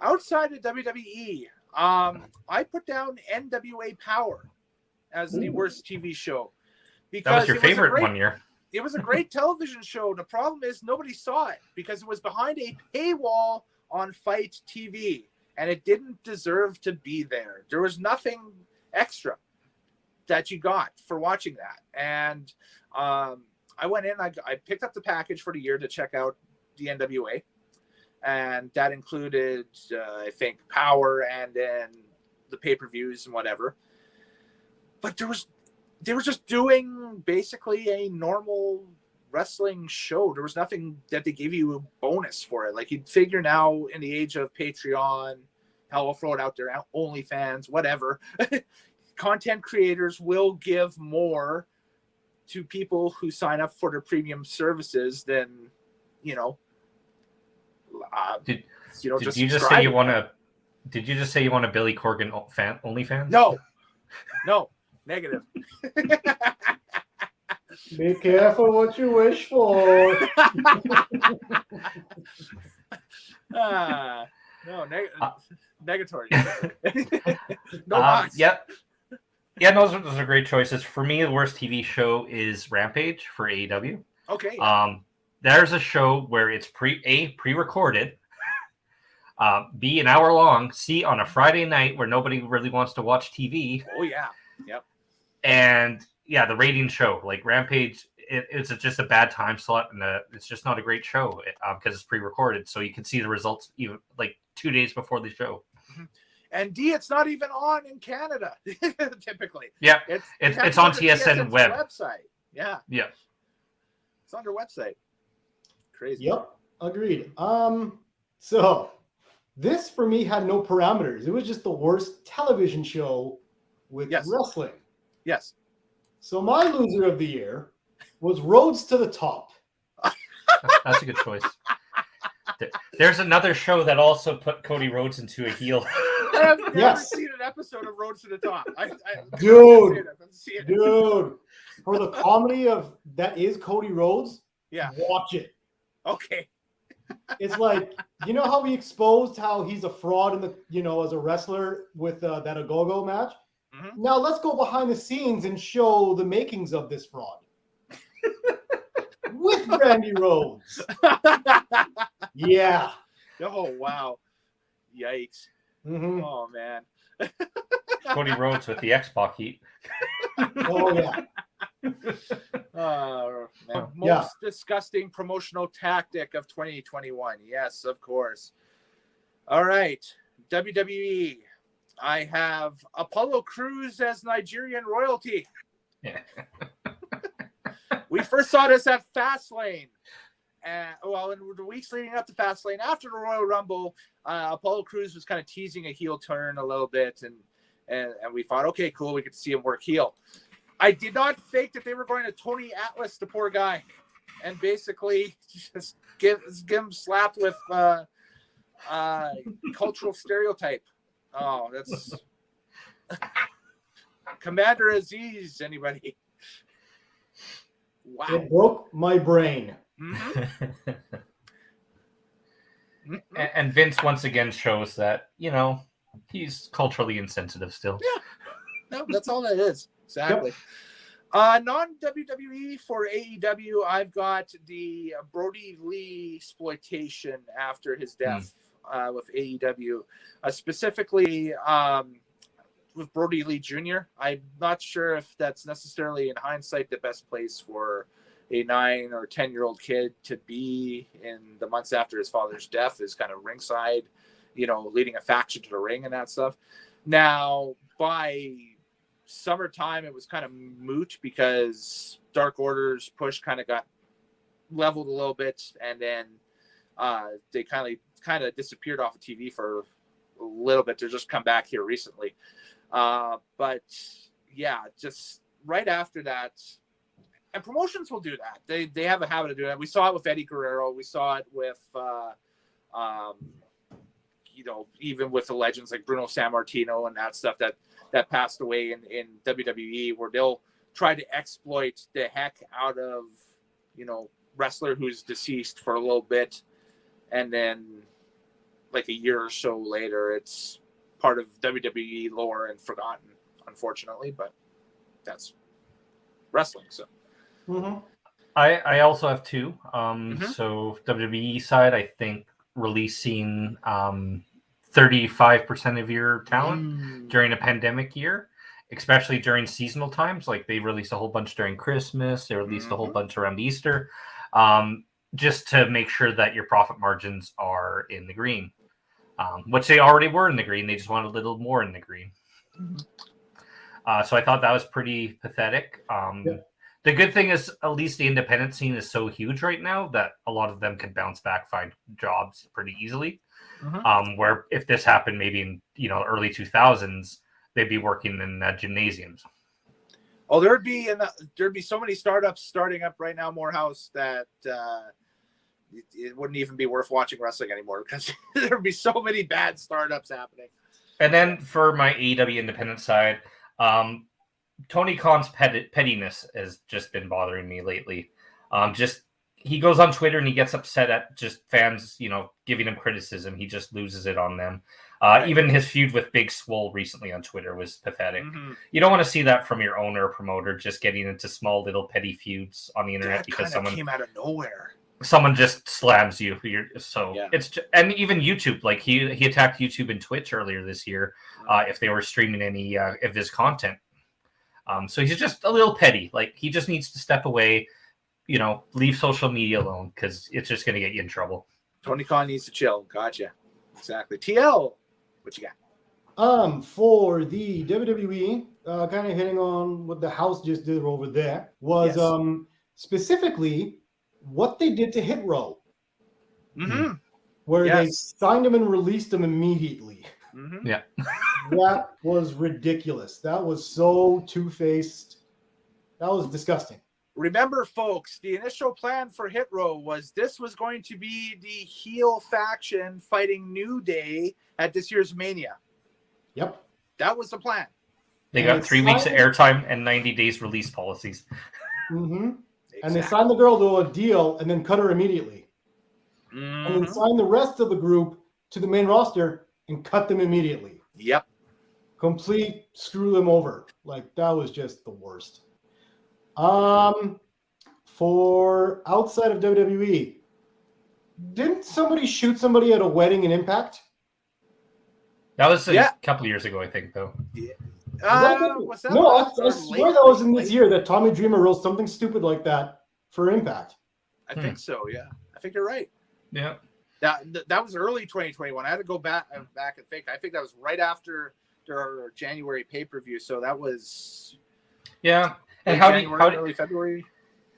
Outside of WWE, I put down NWA Power as the worst TV show. Because that was your favorite one year. It was a great television show. The problem is nobody saw it because it was behind a paywall on Fight TV, and it didn't deserve to be there. There was nothing extra that you got for watching that. And I went in, I picked up the package for the year to check out the NWA. and that included, I think, Power and then the pay-per-views and whatever. But they were just doing basically a normal wrestling show. There was nothing that they gave you a bonus for it. Like, you'd figure now in the age of Patreon, hell, I'll throw it out there, OnlyFans, whatever, content creators will give more to people who sign up for their premium services than, Did you just say you want a Billy Corgan OnlyFans? No, negative. Be careful what you wish for. No, negatory. No box. Yep. Yeah, those are great choices. For me, the worst TV show is Rampage for AEW. Okay. There's a show where it's pre-recorded, B, an hour long, C, on a Friday night where nobody really wants to watch TV. Oh yeah. Yep. And yeah, the ratings show, like Rampage, it's just a bad time slot, and it's just not a great show because it's pre-recorded, so you can see the results even like 2 days before the show. Mm-hmm. And D, it's not even on in Canada typically. Yeah, it's on TSN web website. Yeah, it's on their website. Crazy. Yep, agreed. So this for me had no parameters. It was just the worst television show with wrestling. Yes. So my loser of the year was Roads to the Top. That's a good choice. There's another show that also put Cody Rhodes into a heel. I have never seen an episode of Roads to the Top. Dude, for the comedy of that is Cody Rhodes, watch it. Okay. It's like, you know how we exposed how he's a fraud in the, as a wrestler with that Agogo match? Mm-hmm. Now let's go behind the scenes and show the makings of this fraud. With Randy Rhodes. Yeah. Oh, wow. Yikes. Mm-hmm. Oh, man. Cody Rhodes with the X-Pac heat. Oh, yeah. Man. Most disgusting promotional tactic of 2021. Yes, of course. All right. WWE. I have Apollo Crews as Nigerian royalty. Yeah. We first saw this at Fastlane. In the weeks leading up to Fastlane, after the Royal Rumble, Apollo Crews was kind of teasing a heel turn a little bit, and we thought, okay, cool, we could see him work heel. I did not think that they were going to Tony Atlas, the poor guy, and basically just give him slapped with cultural stereotype. Oh, that's Commander Aziz. Anybody? Wow. It broke my brain. Mm-hmm. And Vince once again shows that, he's culturally insensitive still. Yeah. No, that's all that is. Exactly. Yep. Non-WWE for AEW, I've got the Brody Lee exploitation after his death with AEW. Specifically with Brody Lee Jr. I'm not sure if that's necessarily in hindsight the best place for a 9 or 10-year-old kid to be in the months after his father's death, is kind of ringside, leading a faction to the ring and that stuff. Now, by summertime, it was kind of moot because Dark Order's push kind of got leveled a little bit, and then they kind of disappeared off of TV for a little bit. They're just come back here recently. But yeah, just right after that, and promotions will do that. They have a habit of doing that. We saw it with Eddie Guerrero. We saw it with, even with the legends like Bruno Sammartino and that stuff that passed away in WWE, where they'll try to exploit the heck out of, wrestler who's deceased for a little bit. And then like a year or so later, it's part of WWE lore and forgotten, unfortunately, but that's wrestling. So I also have two. So WWE side, I think releasing 35% of your talent during a pandemic year, especially during seasonal times. Like they released a whole bunch during Christmas, they released a whole bunch around Easter. just to make sure that your profit margins are in the green, which they already were in the green. They just want a little more in the green. So I thought that was pretty pathetic. The good thing is at least the independent scene is so huge right now that a lot of them can bounce back, find jobs pretty easily. Where if this happened maybe in early 2000s, they'd be working in gymnasiums. Oh, there'd be so many startups starting up right now, Morehouse, that it wouldn't even be worth watching wrestling anymore because there'd be so many bad startups happening. And then for my AEW independent side, Tony Khan's pettiness has just been bothering me lately. He goes on Twitter and he gets upset at just fans, giving him criticism. He just loses it on them. Even his feud with Big Swole recently on Twitter was pathetic. You don't want to see that from your owner or promoter, just getting into small little petty feuds on the internet because someone came out of nowhere. Someone just slams you. And even YouTube, like he attacked YouTube and Twitch earlier this year if they were streaming any of his content. So he's just a little petty. Like he just needs to step away. Leave social media alone because it's just going to get you in trouble. Tony Khan needs to chill. Gotcha. Exactly. TL, what you got? For the WWE, kind of hitting on what the house just did over there was specifically what they did to Hit Row. Where they signed him and released him immediately. Yeah. That was ridiculous. That was so two-faced. That was disgusting. Remember, folks, the initial plan for Hit Row was this was going to be the heel faction fighting New Day at this year's Mania. Yep. That was the plan. They got 3 weeks of airtime and 90 days release policies. Exactly. And they signed the girl to a deal and then cut her immediately. And then signed the rest of the group to the main roster and cut them immediately. Yep. Complete screw them over. Like, that was just the worst. For outside of WWE, didn't somebody shoot somebody at a wedding in Impact? That was a couple years ago, I think, though. Yeah. I swear that was in this year that Tommy Dreamer wrote something stupid like that for Impact. I think so, yeah. I think you're right. Yeah. That was early 2021. I had to go back and think. I think that was right after our January pay-per-view, so that was... Yeah. And early February.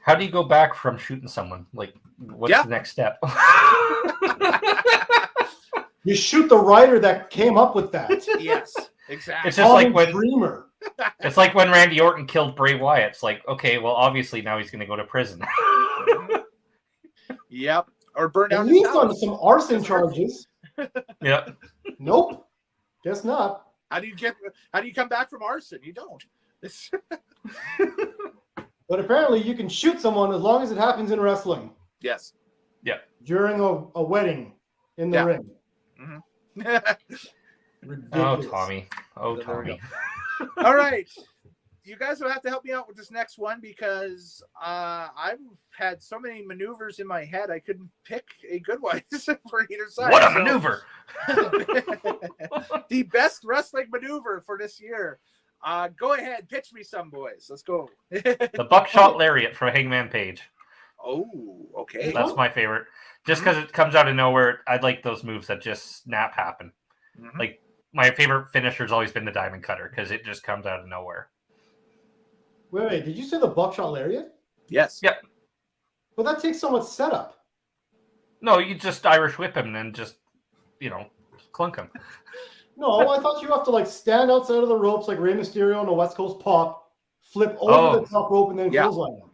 How do you go back from shooting someone? Like, what's the next step? You shoot the writer that came up with that. Yes, exactly. It's just like when Dreamer. It's like when Randy Orton killed Bray Wyatt. It's like, okay, well, obviously now he's going to go to prison. Yep, or burn down. At least on some arson charges. Yep. Nope. Guess not. How do you come back from arson? You don't. But apparently you can shoot someone as long as it happens in wrestling. Yes. Yeah. During a wedding in the ring. Oh, Tommy. Oh, Tommy. All right. You guys will have to help me out with this next one because I've had so many maneuvers in my head I couldn't pick a good one for either side. What a maneuver! The best wrestling maneuver for this year. Go ahead, pitch me some, boys. Let's go. The buckshot lariat from Hangman Page. Oh, okay. That's my favorite. Just because it comes out of nowhere, I like those moves that just snap happen. Like, my favorite finisher has always been the Diamond Cutter because it just comes out of nowhere. Wait, did you say the buckshot lariat? Yes. Yep. But that takes so much setup. No, you just Irish whip him and then just, clunk him. No, I thought you have to stand outside of the ropes like Rey Mysterio on a West Coast pop, flip over the top rope, and then clothesline him.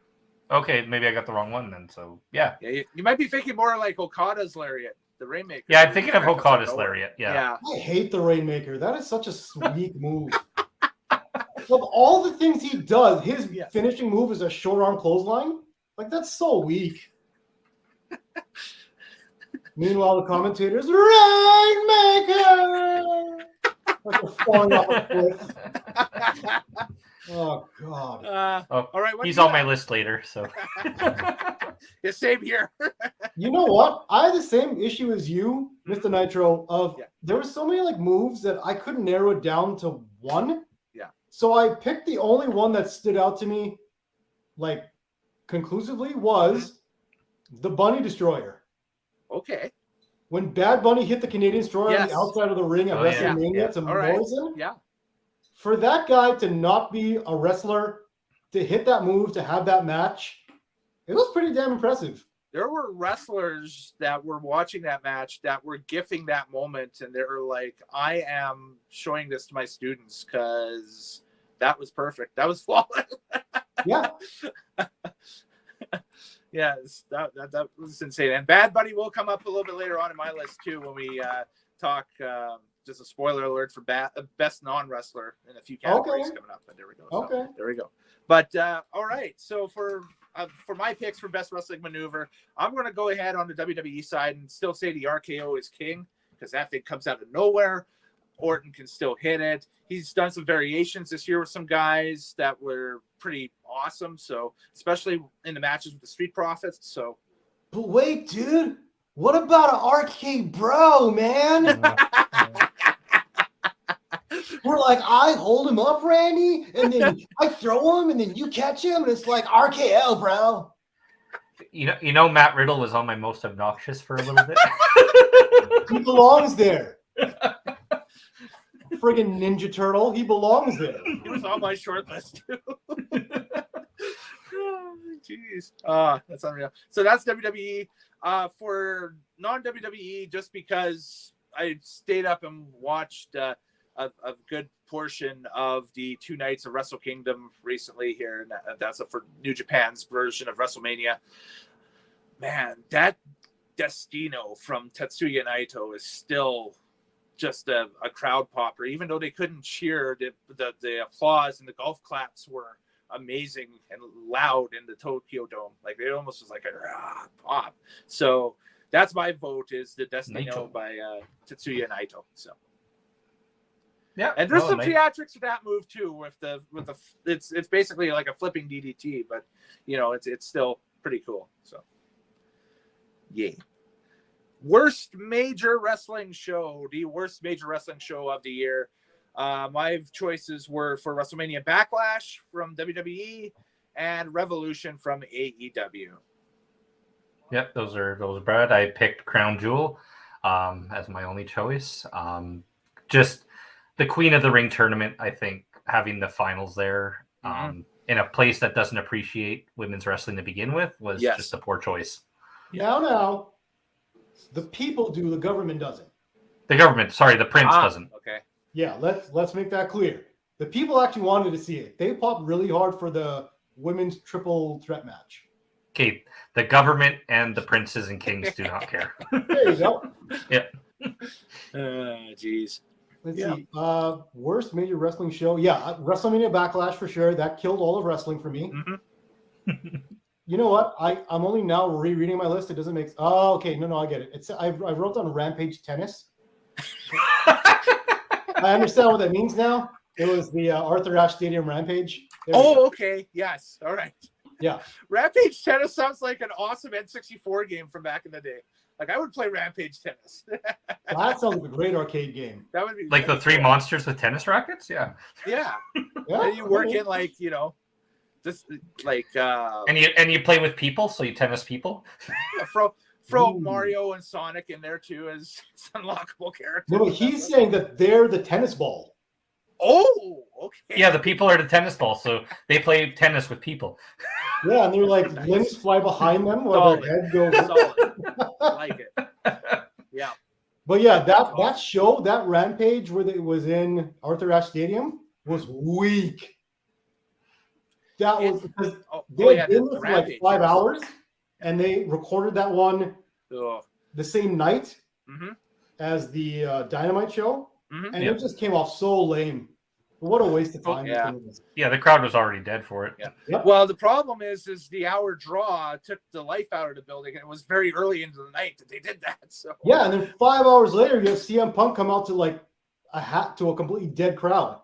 Okay, maybe I got the wrong one then. So yeah, you might be thinking more like Okada's lariat, the Rainmaker. Yeah, I'm thinking of Okada's lariat. Yeah. I hate the Rainmaker. That is such a sweet move. Of all the things he does, his finishing move is a short arm clothesline. Like, that's so weak. Meanwhile, the commentators, Rainmaker! Like they're falling off a cliff. Oh, God. All right. He's on my list later, so. Yeah, same here. You know what? I had the same issue as you, Mr. Nitro, there were so many moves that I couldn't narrow it down to one. Yeah. So I picked the only one that stood out to me, conclusively was The Bunny Destroyer. Okay. When Bad Bunny hit the Canadian Destroyer on Yes. the outside of the ring at WrestleMania to All right. Morrison, Yeah. for that guy to not be a wrestler, to hit that move, to have that match, it was pretty damn impressive. There were wrestlers that were watching that match that were gifting that moment, and they were like, I am showing this to my students because that was perfect. That was flawless. Yeah. Yes, that was insane. And Bad Bunny will come up a little bit later on in my list too when we talk. Just a spoiler alert for best non-wrestler in a few categories coming up. But there we go. So, Okay. there we go. But all right. So for my picks for best wrestling maneuver, I'm going to go ahead on the WWE side and still say the RKO is king because that thing comes out of nowhere. Orton can still hit it. He's done some variations this year with some guys that were pretty awesome. So especially in the matches with the Street Profits. So, But wait, dude, what about an RK Bro, man? We're like, I hold him up, Randy, and then I throw him, and then you catch him, and it's like RKO, bro. You know, Matt Riddle was on my most obnoxious for a little bit. He belongs there. Friggin' Ninja Turtle, he belongs there. he was on my short list too. Jeez. That's unreal. So that's WWE. For non-WWE, just because I stayed up and watched a good portion of the 2 nights of Wrestle Kingdom recently here, and that's for New Japan's version of WrestleMania. Man, that Destino from Tetsuya Naito is still just a crowd popper. Even though they couldn't cheer, the applause and the golf claps were amazing and loud in the Tokyo Dome. Like it almost was like a pop. So that's my vote, is the Destino by Tetsuya Naito. So yeah, and there's some theatrics to that move too. With the it's basically like a flipping DDT, but it's still pretty cool. So yeah. Worst major wrestling show, the worst major wrestling show of the year. My choices were for WrestleMania Backlash from WWE and Revolution from AEW. Yep, those are Brad. I picked Crown Jewel as my only choice. Just the Queen of the Ring tournament, I think, having the finals there in a place that doesn't appreciate women's wrestling to begin with was just a poor choice. Now, the people do, the government doesn't. The prince doesn't. Okay. Yeah, let's make that clear. The people actually wanted to see it. They popped really hard for the women's triple threat match. Okay, the government and the princes and kings do not care. There you go. Yeah. Jeez. Let's see. Worst major wrestling show. Yeah, WrestleMania Backlash for sure. That killed all of wrestling for me. Mm-hmm. You know what? I'm only now rereading my list. It doesn't make. Oh, okay. No, I get it. I wrote down Rampage Tennis. I understand what that means now. It was the Arthur Ashe Stadium Rampage. Okay. Yes. All right. Yeah. Rampage Tennis sounds like an awesome N64 game from back in the day. Like I would play Rampage Tennis. That sounds like a great arcade game. That would be like the 3 monsters with tennis rackets. Yeah. Yeah. And you work in just like and you play with people, so you tennis people. Throw Mario and Sonic in there too as unlockable characters. No, but he's saying that they're the tennis ball. Oh, okay. Yeah, the people are the tennis ball, so they play tennis with people. Yeah, and they're like limbs fly behind them while their head goes. Solid. I like it. Yeah. But yeah, that show, that Rampage where it was in Arthur Ashe Stadium was weak. That was because they had been there for like 5 hours, and they recorded that one the same night as the Dynamite show, and it just came off so lame. What a waste of time! Yeah, the crowd was already dead for it. Yeah. Yep. Well, the problem is the hour draw took the life out of the building, and it was very early into the night that they did that. So yeah, and then 5 hours later, you have CM Punk come out to like a completely dead crowd,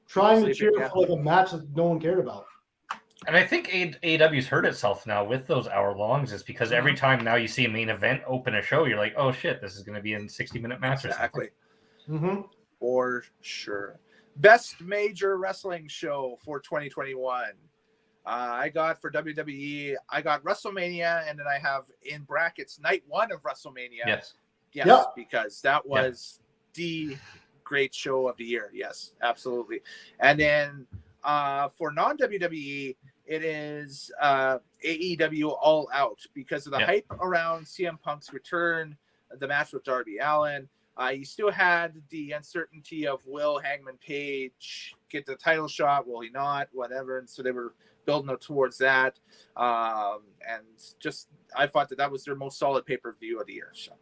trying to cheer for like a match that no one cared about. And I think AEW's hurt itself now with those hour longs, is because every time now you see a main event open a show, you're like, oh shit, this is going to be a 60-minute match. Exactly. Or something. For sure. Best major wrestling show for 2021. I got for WWE, I got WrestleMania, and then I have in brackets night 1 of WrestleMania. Yes. Yes, Yeah. because that was the great show of the year. Yes, absolutely. And then for non-WWE, it is AEW All Out because of the hype around CM Punk's return, the match with Darby Allin. You still had the uncertainty of will Hangman Page get the title shot? Will he not? Whatever. And so they were building up towards that. And just I thought that was their most solid pay-per-view of the year. So.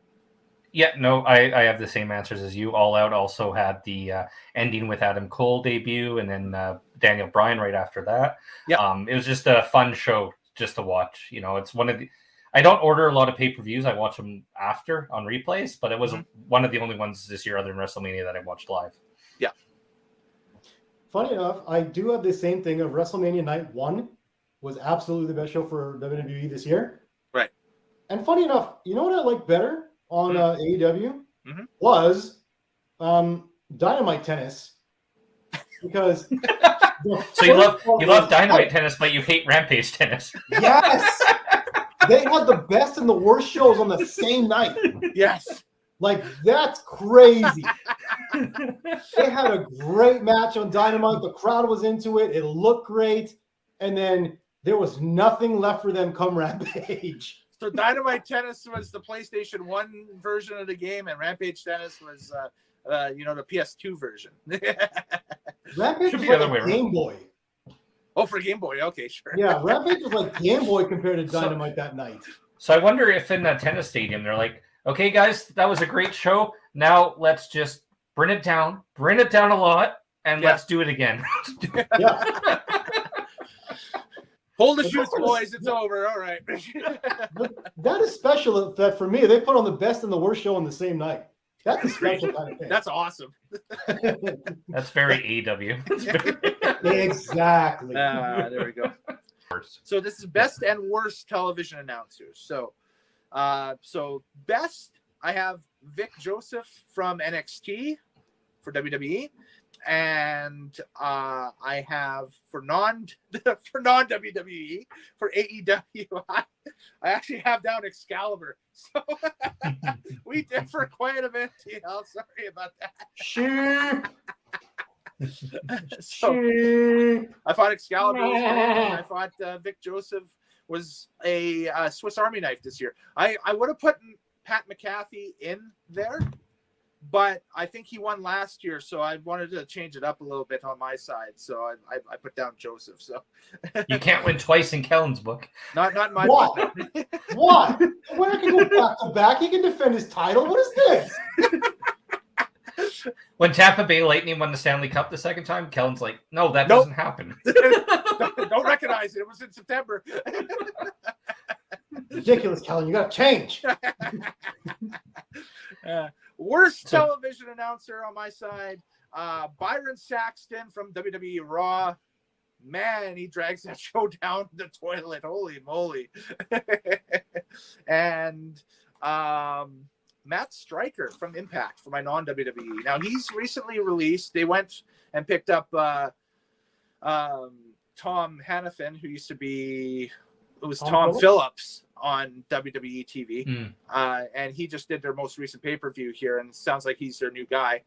Yeah, no, I have the same answers as you. All Out also had the ending with Adam Cole debut, and then Daniel Bryan right after that. Yeah, it was just a fun show just to watch. You know, it's one of the. I don't order a lot of pay-per-views. I watch them after on replays, but it was one of the only ones this year other than WrestleMania that I watched live. Yeah. Funny enough, I do have the same thing of WrestleMania Night 1 was absolutely the best show for WWE this year. Right. And funny enough, you know what I like better on AEW was Dynamite Tennis. Because so you love Dynamite Tennis, but you hate Rampage Tennis. Yes. They had the best and the worst shows on the same night. Yes. Like, that's crazy. They had a great match on Dynamite. The crowd was into it. It looked great. And then there was nothing left for them come Rampage. So Dynamite Tennis was the PlayStation 1 version of the game, and Rampage Tennis was, the PS2 version. Rampage was like a Game Boy. Oh, for Game Boy. Okay, sure. Yeah, Rampage was like Game Boy compared to Dynamite that night. So I wonder if in that tennis stadium, they're like, okay, guys, that was a great show. Now let's just bring it down a lot, and let's do it again. Yeah. Hold the shoots, boys. It's over. All right. That is special that for me, they put on the best and the worst show on the same night. That's a special kind of thing. That's awesome. That's very AEW. Exactly. There we go. So this is best and worst television announcers. So best, I have Vic Joseph from NXT for WWE, and I have for non WWE for AEW. I actually have down Excalibur. So we differ quite a bit. Sorry about that. Sure. So I thought Excalibur was great, and I thought Vic Joseph was a Swiss Army knife this year. I would have put Pat McAfee in there, but I think he won last year, so I wanted to change it up a little bit on my side. So I put down Joseph. So you can't win twice in Kellen's book. Not my book. What? Where can go back to back? He can defend his title. What is this? When Tampa Bay Lightning won the Stanley Cup the second time, Kellen's like, no, that doesn't happen. Don't recognize it. It was in September. Ridiculous, Kellen. You got to change. Worst television announcer on my side, Byron Saxton from WWE Raw. Man, he drags that show down the toilet. Holy moly. And Matt Stryker from Impact for my non-WWE. Now, he's recently released. They went and picked up Tom Hannafin, who used to be Tom Phillips on WWE TV. And he just did their most recent pay-per-view here, and it sounds like he's their new guy,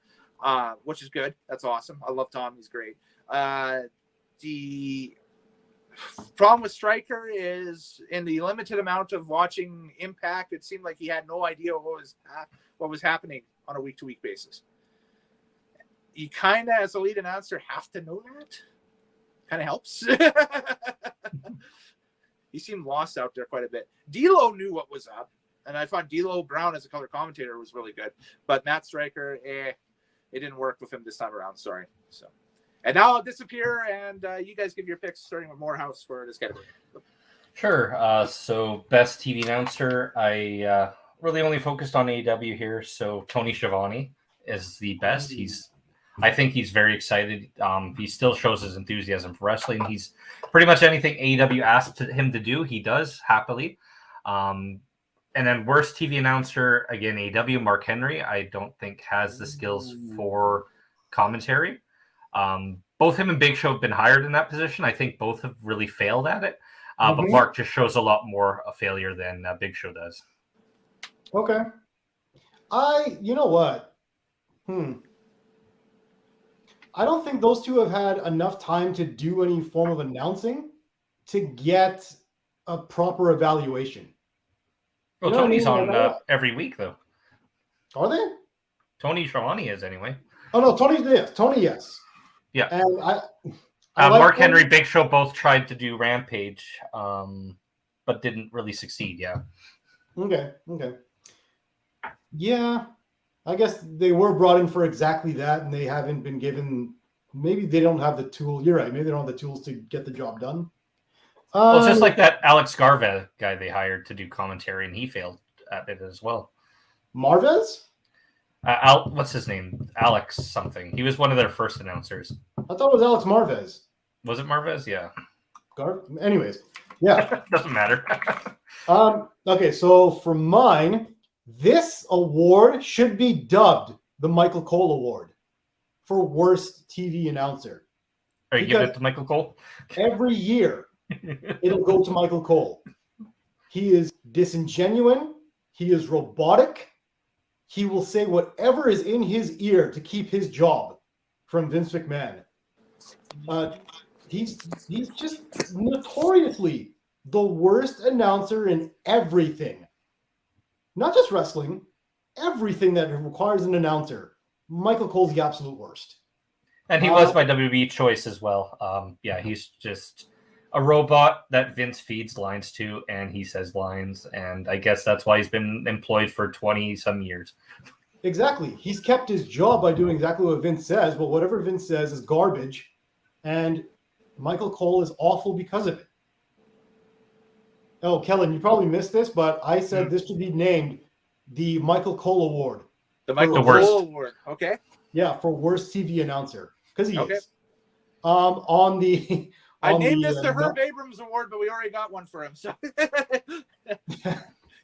which is good. That's awesome. I love Tom. He's great. The problem with Stryker is in the limited amount of watching Impact, it seemed like he had no idea what was happening on a week-to-week basis. You kind of, as a lead announcer, have to know that. Kind of helps. He seemed lost out there quite a bit. D'Lo knew what was up, and I thought D'Lo Brown as a color commentator was really good. But Matt Stryker, it didn't work with him this time around. Sorry. So, and now I'll disappear, and you guys give your picks, starting with Morehouse for this category. Sure. So best TV announcer, I really only focused on AEW here. So Tony Schiavone is the best. I think he's very excited. He still shows his enthusiasm for wrestling. He's pretty much anything AEW asked him to do, he does happily. And then worst TV announcer, again, AEW, Mark Henry, I don't think has the skills for commentary. both him and Big Show have been hired in that position. I think both have really failed at it. But Mhm. Mark just shows a lot more a failure than Big Show does. Okay. You know what? I don't think those two have had enough time to do any form of announcing to get a proper evaluation. Well, You know what I Tony's mean? on every week, though. Are they? Tony Schiavone is, anyway. Oh, no, Tony, yes. Yeah. And I Mark like Henry, Big Show both tried to do Rampage, but didn't really succeed, yeah. Okay. Yeah, I guess they were brought in for exactly that, and they haven't been given. Maybe they don't have the tool. You're right. Maybe they don't have the tools to get the job done. Well, it's just like that Alex Garvez guy they hired to do commentary, and he failed at it as well. Marvez? What's his name? Alex something. He was one of their first announcers. I thought it was Alex Marvez. Was it Marvez? Yeah. Anyways, yeah. Doesn't matter. Okay, so for mine, this award should be dubbed the Michael Cole Award for worst TV announcer. Are you giving it to Michael Cole? Every year, it'll go to Michael Cole. He is disingenuous. He is robotic. He will say whatever is in his ear to keep his job from Vince McMahon. He's just notoriously the worst announcer in everything. Not just wrestling, everything that requires an announcer. Michael Cole's the absolute worst. And he was my WWE choice as well. Yeah, he's just a robot that Vince feeds lines to, and he says lines, and I guess that's why he's been employed for 20-some years. Exactly. He's kept his job by doing exactly what Vince says, but whatever Vince says is garbage, and Michael Cole is awful because of it. Oh, Kellen, you probably missed this, but I said this should be named the Michael Cole Award. The Michael Cole Award. Okay. Yeah, for worst TV announcer, because he is. I named this the Herb Abrams Award, but we already got one for him. So we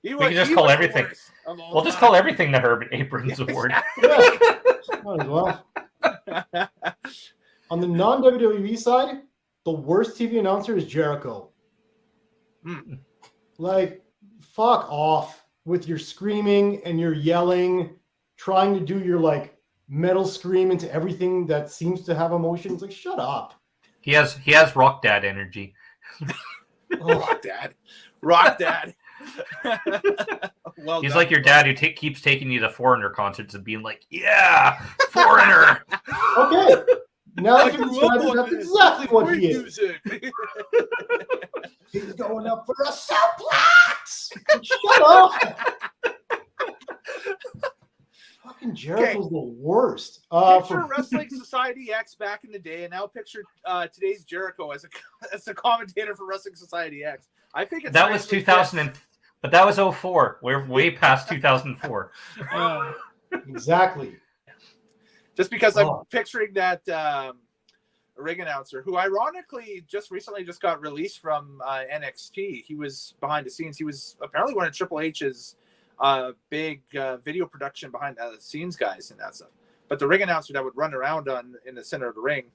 can just call everything. We'll just call everything the Herb Abrams Award. Yeah. Might as well. On the non-WWE side, the worst TV announcer is Jericho. Like, fuck off with your screaming and your yelling, trying to do your like metal scream into everything that seems to have emotions. Like, shut up. He has Rock Dad energy. Rock Dad. Well, he's like your dad who keeps taking you to Foreigner concerts and being like, "Yeah, Foreigner." Okay, now that you describe it, that's exactly what he is. He's going up for a suplex. Shut up. Fucking Jericho's the worst. Picture Wrestling Society X back in the day, and now picture today's Jericho as a commentator for Wrestling Society X. I think it's that was 2000, but that was 2004. We're way past 2004. Exactly. Just because I'm picturing that ring announcer who, ironically, just recently got released from NXT. He was behind the scenes. He was apparently one of Triple H's big video production behind the scenes guys and that stuff. But the ring announcer that would run around in the center of the ring,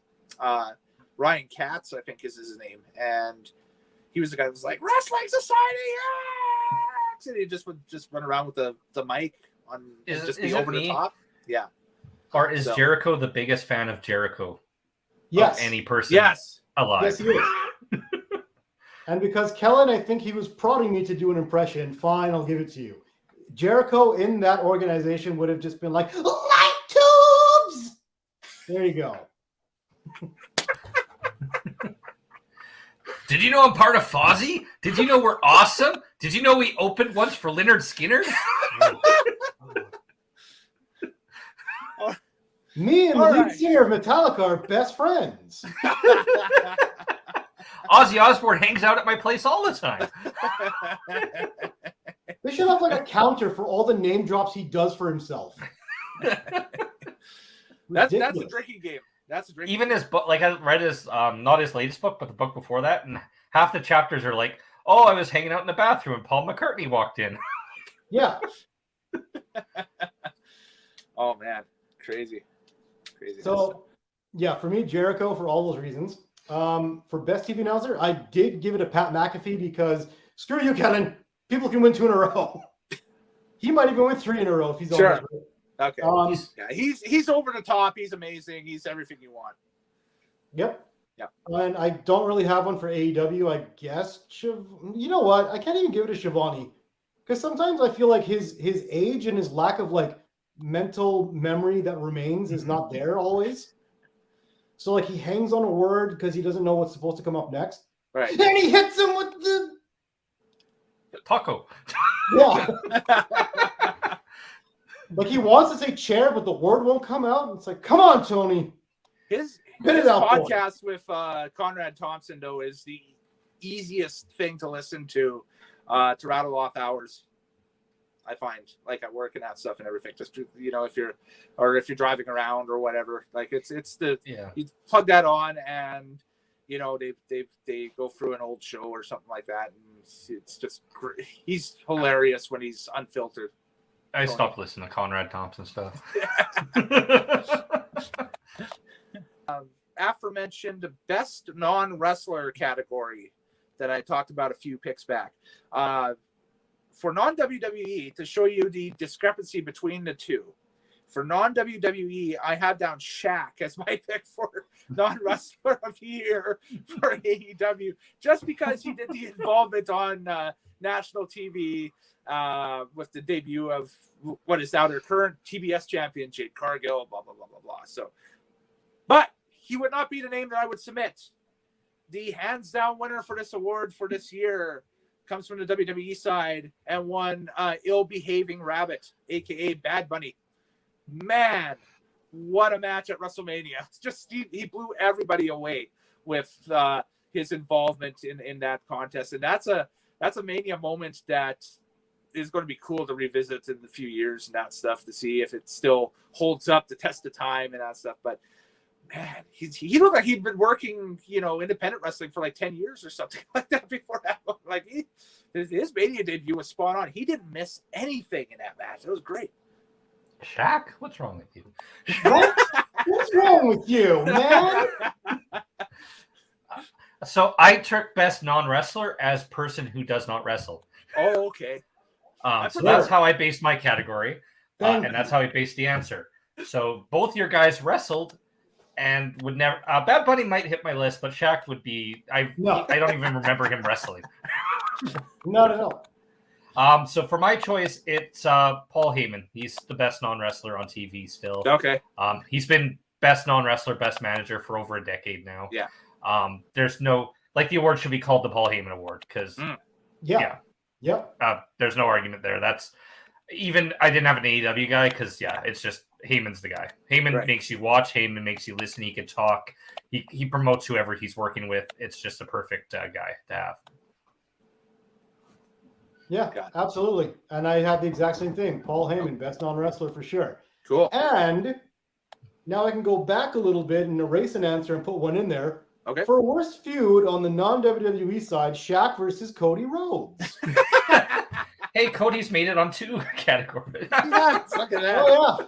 Ryan Katz, I think is his name, and he was the guy that was like Wrestling Society X, and he would run around with the mic on and just be over the top. Yeah. Or is Jericho the biggest fan of Jericho? Yes. Of any person? Yes. Alive. Yes, he is. And because Kellen, I think he was prodding me to do an impression. Fine, I'll give it to you. Jericho in that organization would have just been like, light tubes! There you go. Did you know I'm part of Fozzy? Did you know we're awesome? Did you know we opened once for Leonard Skinner? Me and the lead singer of Metallica are best friends. Ozzy Osbourne hangs out at my place all the time. They should have like a counter for all the name drops he does for himself. That's a drinking game. That's a drinking Even his book, like I read his not his latest book, but the book before that, and half the chapters are like, "Oh, I was hanging out in the bathroom and Paul McCartney walked in." Yeah. Oh man, crazy. So Yeah, for me, Jericho for all those reasons. For best TV announcer, I did give it to Pat McAfee because screw you, Kellen. People can win 2 in a row. He might even win 3 in a row if he's Sure. on this. Okay. He's over the top. He's amazing. He's everything you want. Yep. Yeah. And I don't really have one for AEW. I guess you know what? I can't even give it to Shivani because sometimes I feel like his age and his lack of like mental memory that remains is not there always. So like he hangs on a word because he doesn't know what's supposed to come up next. Right. And he hits him with the taco. Yeah. Like he wants to say chair, but the word won't come out. It's like, come on, Tony. His out, podcast with Conrad Thompson, though, is the easiest thing to listen to rattle off hours. I find, like at work and that stuff and everything. Just if you're driving around or whatever, like it's you plug that on and they go through an old show or something like that, and it's just great. He's hilarious when he's unfiltered. I stopped listening to Conrad Thompson stuff. Aforementioned best non-wrestler category that I talked about a few picks back. For non-WWE, to show you the discrepancy between the two, for non-WWE, I have down Shaq as my pick for non-wrestler of the year for AEW, just because he did the involvement on national TV with the debut of what is now their current TBS champion, Jade Cargill, blah, blah, blah, blah, blah. So, but he would not be the name that I would submit. The hands-down winner for this award for this year comes from the WWE side and won Ill-Behaving Rabbit, a.k.a. Bad Bunny. Man, what a match at WrestleMania. It's just he blew everybody away with his involvement in that contest. And that's a Mania moment that is going to be cool to revisit in a few years and that stuff to see if it still holds up the test of time and that stuff. But man, he looked like he'd been working, independent wrestling for like 10 years or something like that before that. Like his Mania debut was spot on. He didn't miss anything in that match. It was great. Shaq, what's wrong with you? What's wrong with you, man? So I took best non-wrestler as person who does not wrestle. Oh, okay. So that's how I based my category, and that's how I based the answer. So both your guys wrestled and would never. Bad Bunny might hit my list, but Shaq would be. I don't even remember him wrestling. No. So for my choice, it's Paul Heyman. He's the best non-wrestler on TV still. Okay. He's been best non-wrestler, best manager for over a decade now. Yeah. There's no the award should be called the Paul Heyman Award because there's no argument there. That's even I didn't have an AEW guy because it's just Heyman's the guy. Heyman makes you watch. Heyman makes you listen. He can talk. He promotes whoever he's working with. It's just a perfect guy to have. Yeah, absolutely. And I had the exact same thing. Paul Heyman, best non-wrestler for sure. Cool. And now I can go back a little bit and erase an answer and put one in there. Okay. For worst feud on the non-WWE side, Shaq versus Cody Rhodes. Hey, Cody's made it on 2 categories. Yeah, look at that. Oh,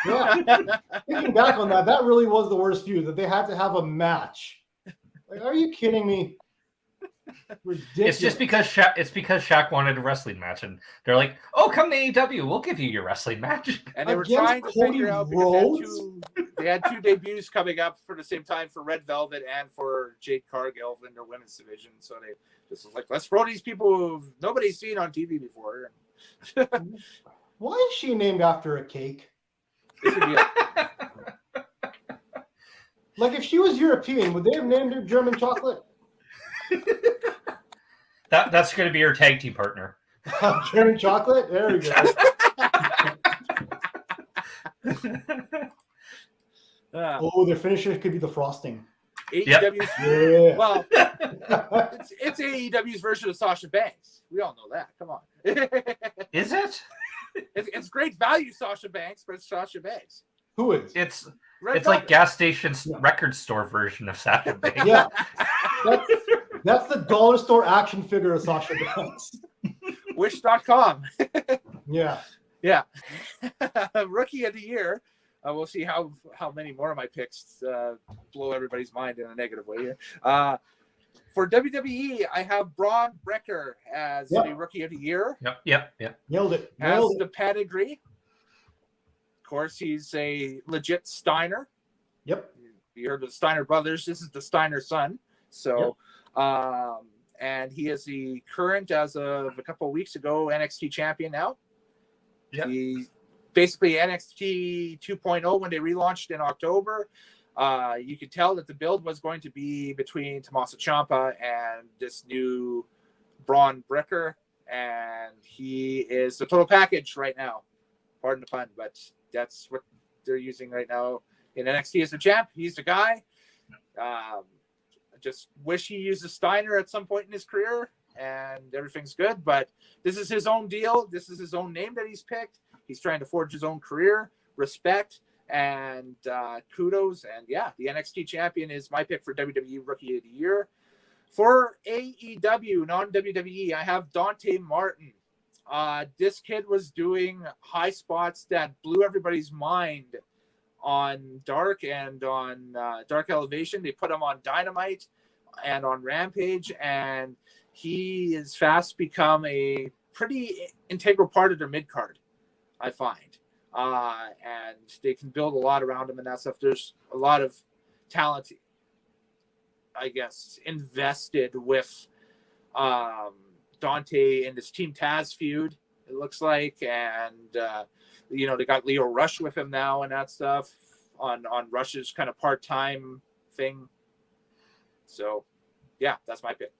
yeah. Thinking back on that really was the worst feud, that they had to have a match. Like, are you kidding me? Ridiculous. It's just because Shaq wanted a wrestling match, and they're like, "Oh, come to AEW, we'll give you your wrestling match." And they were trying to figure out because they had 2 debuts coming up for the same time for Red Velvet and for Jade Cargill in their women's division. So they just was like, "Let's throw these people who nobody's seen on TV before." Why is she named after a cake? Like if she was European, would they have named her German chocolate? That's going to be your tag team partner. German chocolate? There we go. Their finisher could be the frosting. AEW's, well, it's AEW's version of Sasha Banks. We all know that. Come on. Is it? It's great value, Sasha Banks, but it's Sasha Banks. Who is? It's like gas station record store version of Sasha Banks. Yeah. That's the dollar store action figure of Sasha Banks. Wish.com. Yeah. Yeah. Rookie of the year. We'll see how many more of my picks blow everybody's mind in a negative way here. For WWE, I have Braun Brecker as the Rookie of the Year. Yep. Nailed it. Has the pedigree. Of course, he's a legit Steiner. Yep. You heard of the Steiner brothers. This is the Steiner son. So, and he is the current, as of a couple of weeks ago, NXT champion now. Yep. He basically NXT 2.0 when they relaunched in October. You could tell that the build was going to be between Tommaso Ciampa and this new Braun Brecker, and he is the total package right now. Pardon the pun, but that's what they're using right now in NXT as the champ. He's the guy. I just wish he used a Steiner at some point in his career, and everything's good. But this is his own deal. This is his own name that he's picked. He's trying to forge his own career. Respect. And kudos. And the NXT champion is my pick for WWE Rookie of the Year. For AEW, non-WWE, I have Dante Martin. This kid was doing high spots that blew everybody's mind on Dark and on Dark Elevation. They put him on Dynamite and on Rampage, and he is fast become a pretty integral part of their mid-card, I find. And they can build a lot around him and that stuff. There's a lot of talent, I guess, invested with Dante and this Team Taz feud, it looks like. And, they got Leo Rush with him now and that stuff on Rush's kind of part-time thing. So, that's my pick.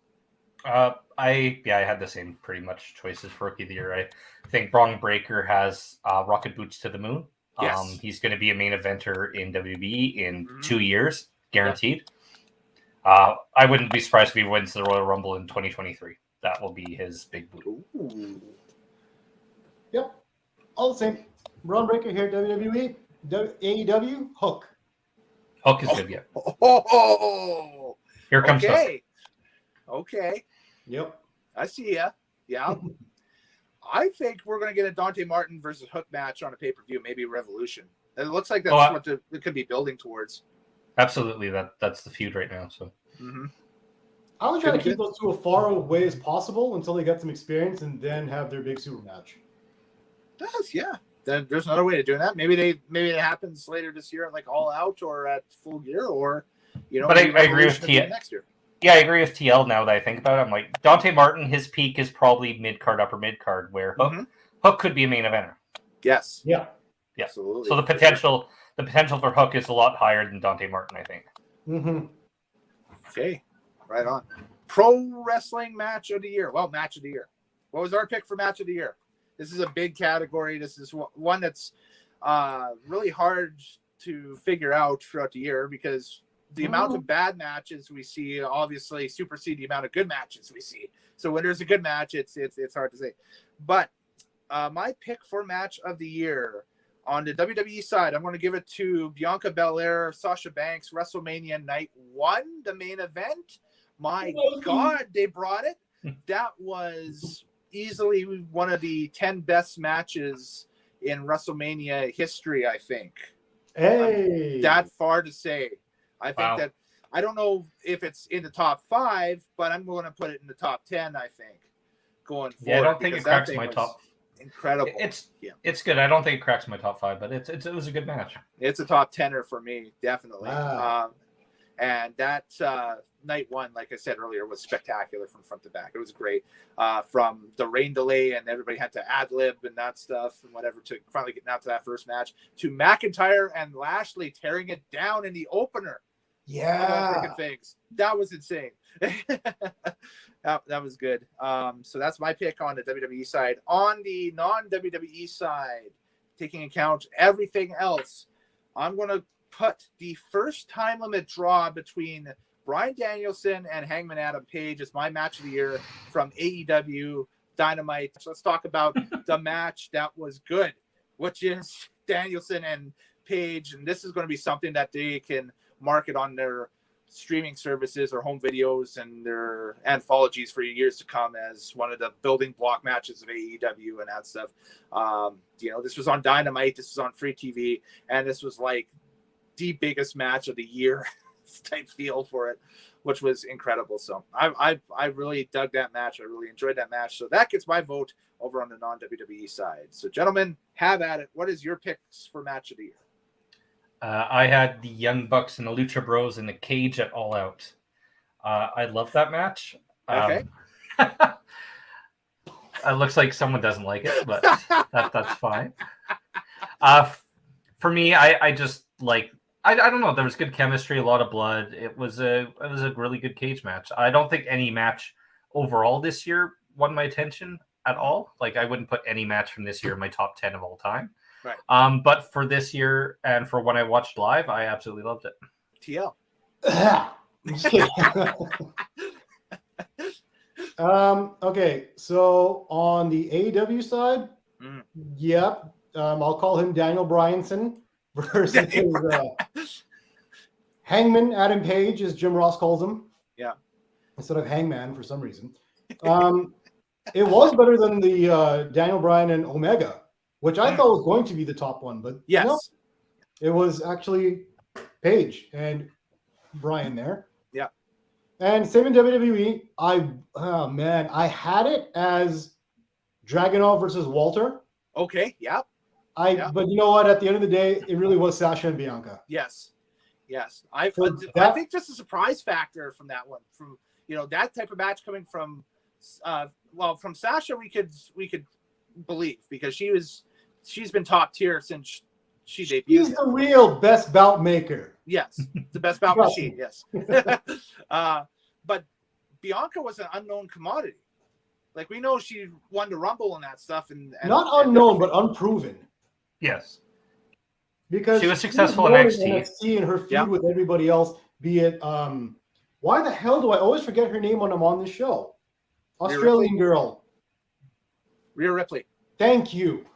I had the same pretty much choices for Rookie of the Year. I think Braun Breaker has rocket boots to the moon. Yes. He's going to be a main eventer in WWE in 2 years, guaranteed. I wouldn't be surprised if he wins the Royal Rumble in 2023. That will be his big boot. Ooh. Yep. All the same. Braun Breaker here, WWE. AEW, Hook. Hook is good, yeah. Oh, Here comes Hook. Okay. Yep. I see ya. Yeah. I think we're going to get a Dante Martin versus Hook match on a pay-per-view, maybe Revolution. It looks like that's what it could be building towards. Absolutely. That's the feud right now. So I would try to keep those two as far away as possible until they get some experience and then have their big super match. Then there's another way to do that. Maybe it happens later this year, like All Out or at Full Gear, or But I agree with TL next year. Yeah, I agree with TL now that I think about it. I'm like, Dante Martin, his peak is probably mid-card, upper mid-card, where Hook could be a main eventer. Yes. Yeah. Absolutely. So the potential for Hook is a lot higher than Dante Martin, I think. Mm-hmm. Okay. Right on. Pro Wrestling Match of the Year. Well, Match of the Year. What was our pick for Match of the Year? This is a big category. This is one that's really hard to figure out throughout the year because the amount of bad matches we see obviously supersede the amount of good matches we see. So when there's a good match, it's hard to say. But my pick for Match of the Year on the WWE side, I'm going to give it to Bianca Belair, Sasha Banks, WrestleMania Night 1, the main event. My God, they brought it. That was easily one of the 10 best matches in WrestleMania history, I think. Hey, that far to say. I think that I don't know if it's in the top 5, but I'm going to put it in the top 10. I think going forward. Yeah, I don't think it cracks my top. Incredible. It's good. I don't think it cracks my top 5, but it was a good match. It's a top 10er for me, definitely. Wow. And that Night 1, like I said earlier, was spectacular from front to back. It was great. From the rain delay and everybody had to ad-lib and that stuff and whatever to finally getting out to that first match, to McIntyre and Lashley tearing it down in the opener. Yeah. Things. That was insane. that was good. So that's my pick on the WWE side. On the non-WWE side, taking account everything else, I'm going to put the first time limit draw between Bryan Danielson and Hangman Adam Page as my match of the year from AEW Dynamite. So let's talk about the match that was good, which is Danielson and Page. And this is going to be something that they can market on their streaming services or home videos and their anthologies for years to come as one of the building block matches of AEW and that stuff. This was on Dynamite, this was on free TV, and this was like the biggest match of the year type feel for it, which was incredible. So I really dug that match. I really enjoyed that match. So that gets my vote over on the non-WWE side. So gentlemen, have at it. What is your picks for match of the year? I had the Young Bucks and the Lucha Bros in the cage at All Out. I love that match. Okay. It looks like someone doesn't like it, but that's fine. For me, I just like. I don't know. There was good chemistry, a lot of blood. It was a really good cage match. I don't think any match overall this year won my attention at all. Like I wouldn't put any match from this year in my top 10 of all time. Right. But for this year and for when I watched live, I absolutely loved it. TL. I'm just kidding. Okay, so on the AEW side, yep, I'll call him Daniel Bryanson versus Hangman Adam Page, as Jim Ross calls him. Yeah. Instead of Hangman for some reason. It was better than the Daniel Bryan and Omega, which I thought was going to be the top one, but yes, no, it was actually Page and Bryan there. Yeah. And same in WWE. I had it as Dragunov versus Walter. Okay. Yeah. But you know what? At the end of the day, it really was Sasha and Bianca. Yes. I think just a surprise factor from that one, from that type of match coming from, from Sasha, we could believe, because she's been top tier since she debuted. She's the real best bout maker. Yes, the best bout machine. Yes. But Bianca was an unknown commodity. Like, we know she won the Rumble and that stuff, and not unknown, but unproven. Yes, because she was successful in NXT and her feud with everybody else. Be it why the hell do I always forget her name when I'm on this show? Australian girl, Rhea Ripley. Thank you.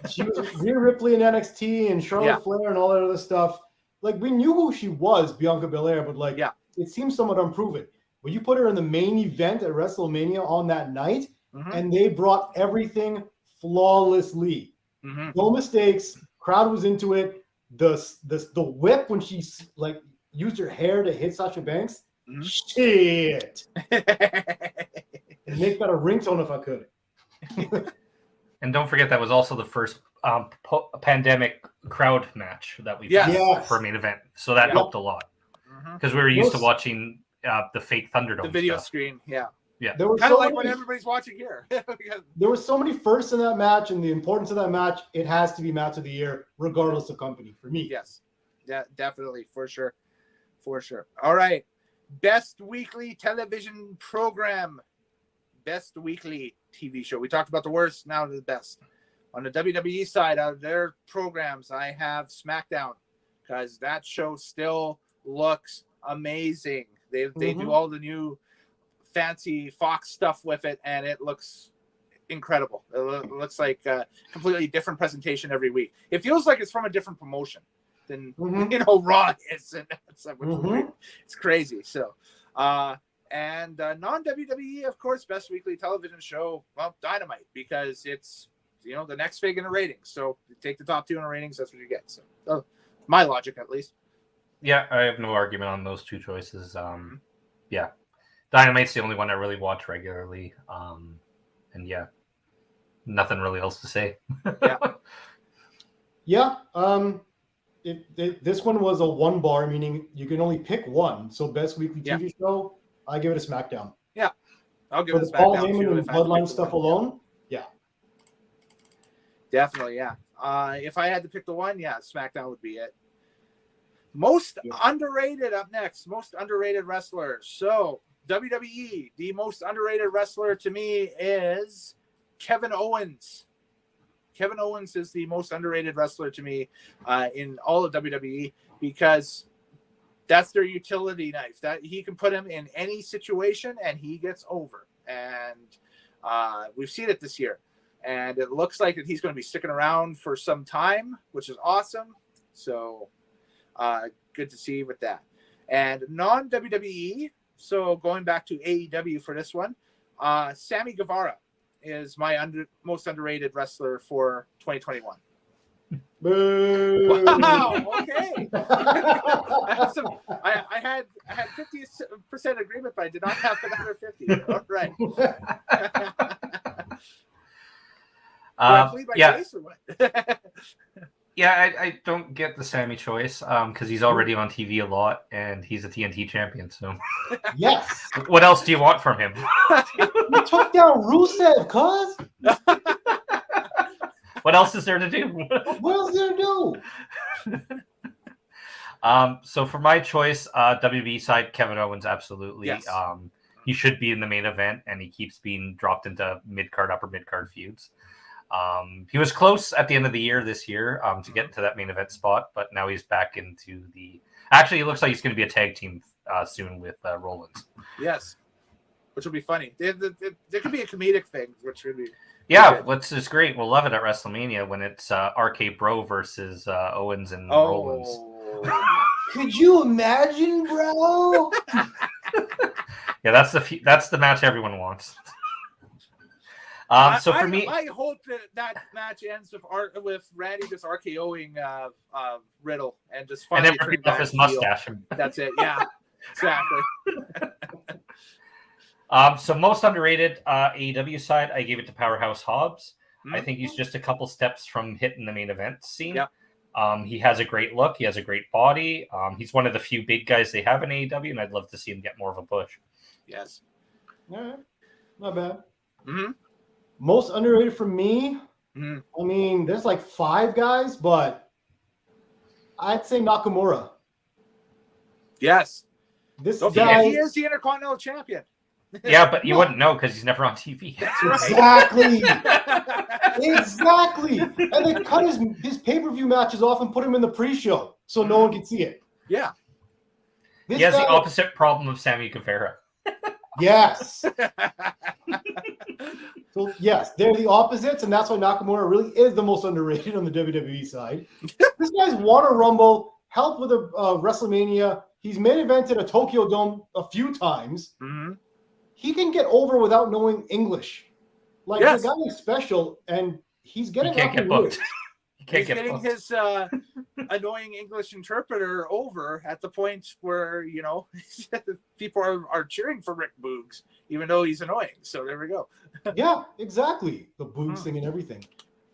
She was Rhea Ripley in NXT and Charlotte Flair and all that other stuff. Like, we knew who she was, Bianca Belair, but it seems somewhat unproven. When you put her in the main event at WrestleMania on that night, and they brought everything flawlessly. No mistakes. Crowd was into it. The whip when she used her hair to hit Sasha Banks. Shit. And make that a ringtone if I could. And don't forget, that was also the first pandemic crowd match that we for a main event. So that helped a lot. Because we were used to watching the fake Thunderdome. The video stuff. screen, yeah. There were kind of like what everybody's watching here. There were so many firsts in that match, and the importance of that match, it has to be match of the year, regardless of company, for me. Yes, definitely, for sure. All right, best weekly television program, best weekly TV show. We talked about the worst, now to the best. On the WWE side, out of their programs, I have SmackDown, because that show still looks amazing. They do all the new fancy Fox stuff with it, and it looks incredible. It looks like a completely different presentation every week. It feels like it's from a different promotion than Raw is, and it's crazy. So and non-WWE, of course, best weekly television show, well, Dynamite, because it's the next fig in the ratings. So you take the top two in the ratings, that's what you get. So my logic, at least. Yeah, I have no argument on those two choices. Dynamite's the only one I really watch regularly. And nothing really else to say. This one was a one bar, meaning you can only pick one. So best weekly TV show, I give it a SmackDown. Yeah, I'll give it a SmackDown. Paul Heyman and Bloodline stuff alone, definitely, yeah. If I had to pick the one, SmackDown would be it. Most underrated up next. Most underrated wrestler. So WWE, the most underrated wrestler to me is Kevin Owens. Kevin Owens is the most underrated wrestler to me in all of WWE, because that's their utility knife. That he can put him in any situation and he gets over. And we've seen it this year. And it looks like that he's going to be sticking around for some time, which is awesome. So good to see with that. And non-WWE, so going back to AEW for this one, Sammy Guevara is my most underrated wrestler for 2021. Boo. Wow. Okay. I had 50% agreement, but I did not have another 50. All right. Do I plead my case or what? Yeah, I don't get the Sammy choice because he's already on TV a lot and he's a TNT champion. So Yes. What else do you want from him? You took down Rusev, cuz. What else is there to do? What else is there to do? So for my choice, WB side, Kevin Owens, absolutely. Yes. He should be in the main event, and he keeps being dropped into mid-card, upper mid-card feuds. He was close at the end of the year this year to get into that main event spot, but now he's back into the... Actually, it looks like he's going to be a tag team soon with Rollins. Yes. Which will be funny. There could be a comedic thing, which would be... Yeah, it's great. We'll love it at WrestleMania when it's RK Bro versus Owens and Rollins. Could you imagine, bro? Yeah, that's the match everyone wants. So for me, I hope that match ends with Randy just RKOing Riddle and just and finally then ripping off his mustache. That's it. Yeah, exactly. So most underrated AEW side, I gave it to Powerhouse Hobbs. I think he's just a couple steps from hitting the main event scene. Yep. He has a great look. He has a great body. He's one of the few big guys they have in AEW, and I'd love to see him get more of a push. Yes. All right. Not bad. Mm-hmm. Most underrated for me, I mean, there's like 5 guys, but I'd say Nakamura. Yes. This He is the Intercontinental Champion. Yeah, but you wouldn't know because he's never on TV. Exactly. Exactly. And they cut his pay-per-view matches off and put him in the pre-show so no one can see it. Yeah. He has the opposite problem of Sammy Guevara. Yes. So, yes, they're the opposites, and that's why Nakamura really is the most underrated on the WWE side. This guy's won a Rumble, helped with a WrestleMania. He's main evented a Tokyo Dome a few times. Mm-hmm. He can get over without knowing English. Like, Yes. the guy is special, and he's getting He can't get booked. He's getting his annoying English interpreter over at the point where, people are cheering for Rick Boogs, even though he's annoying. So there we go. Yeah, exactly. The Boogs thing and everything.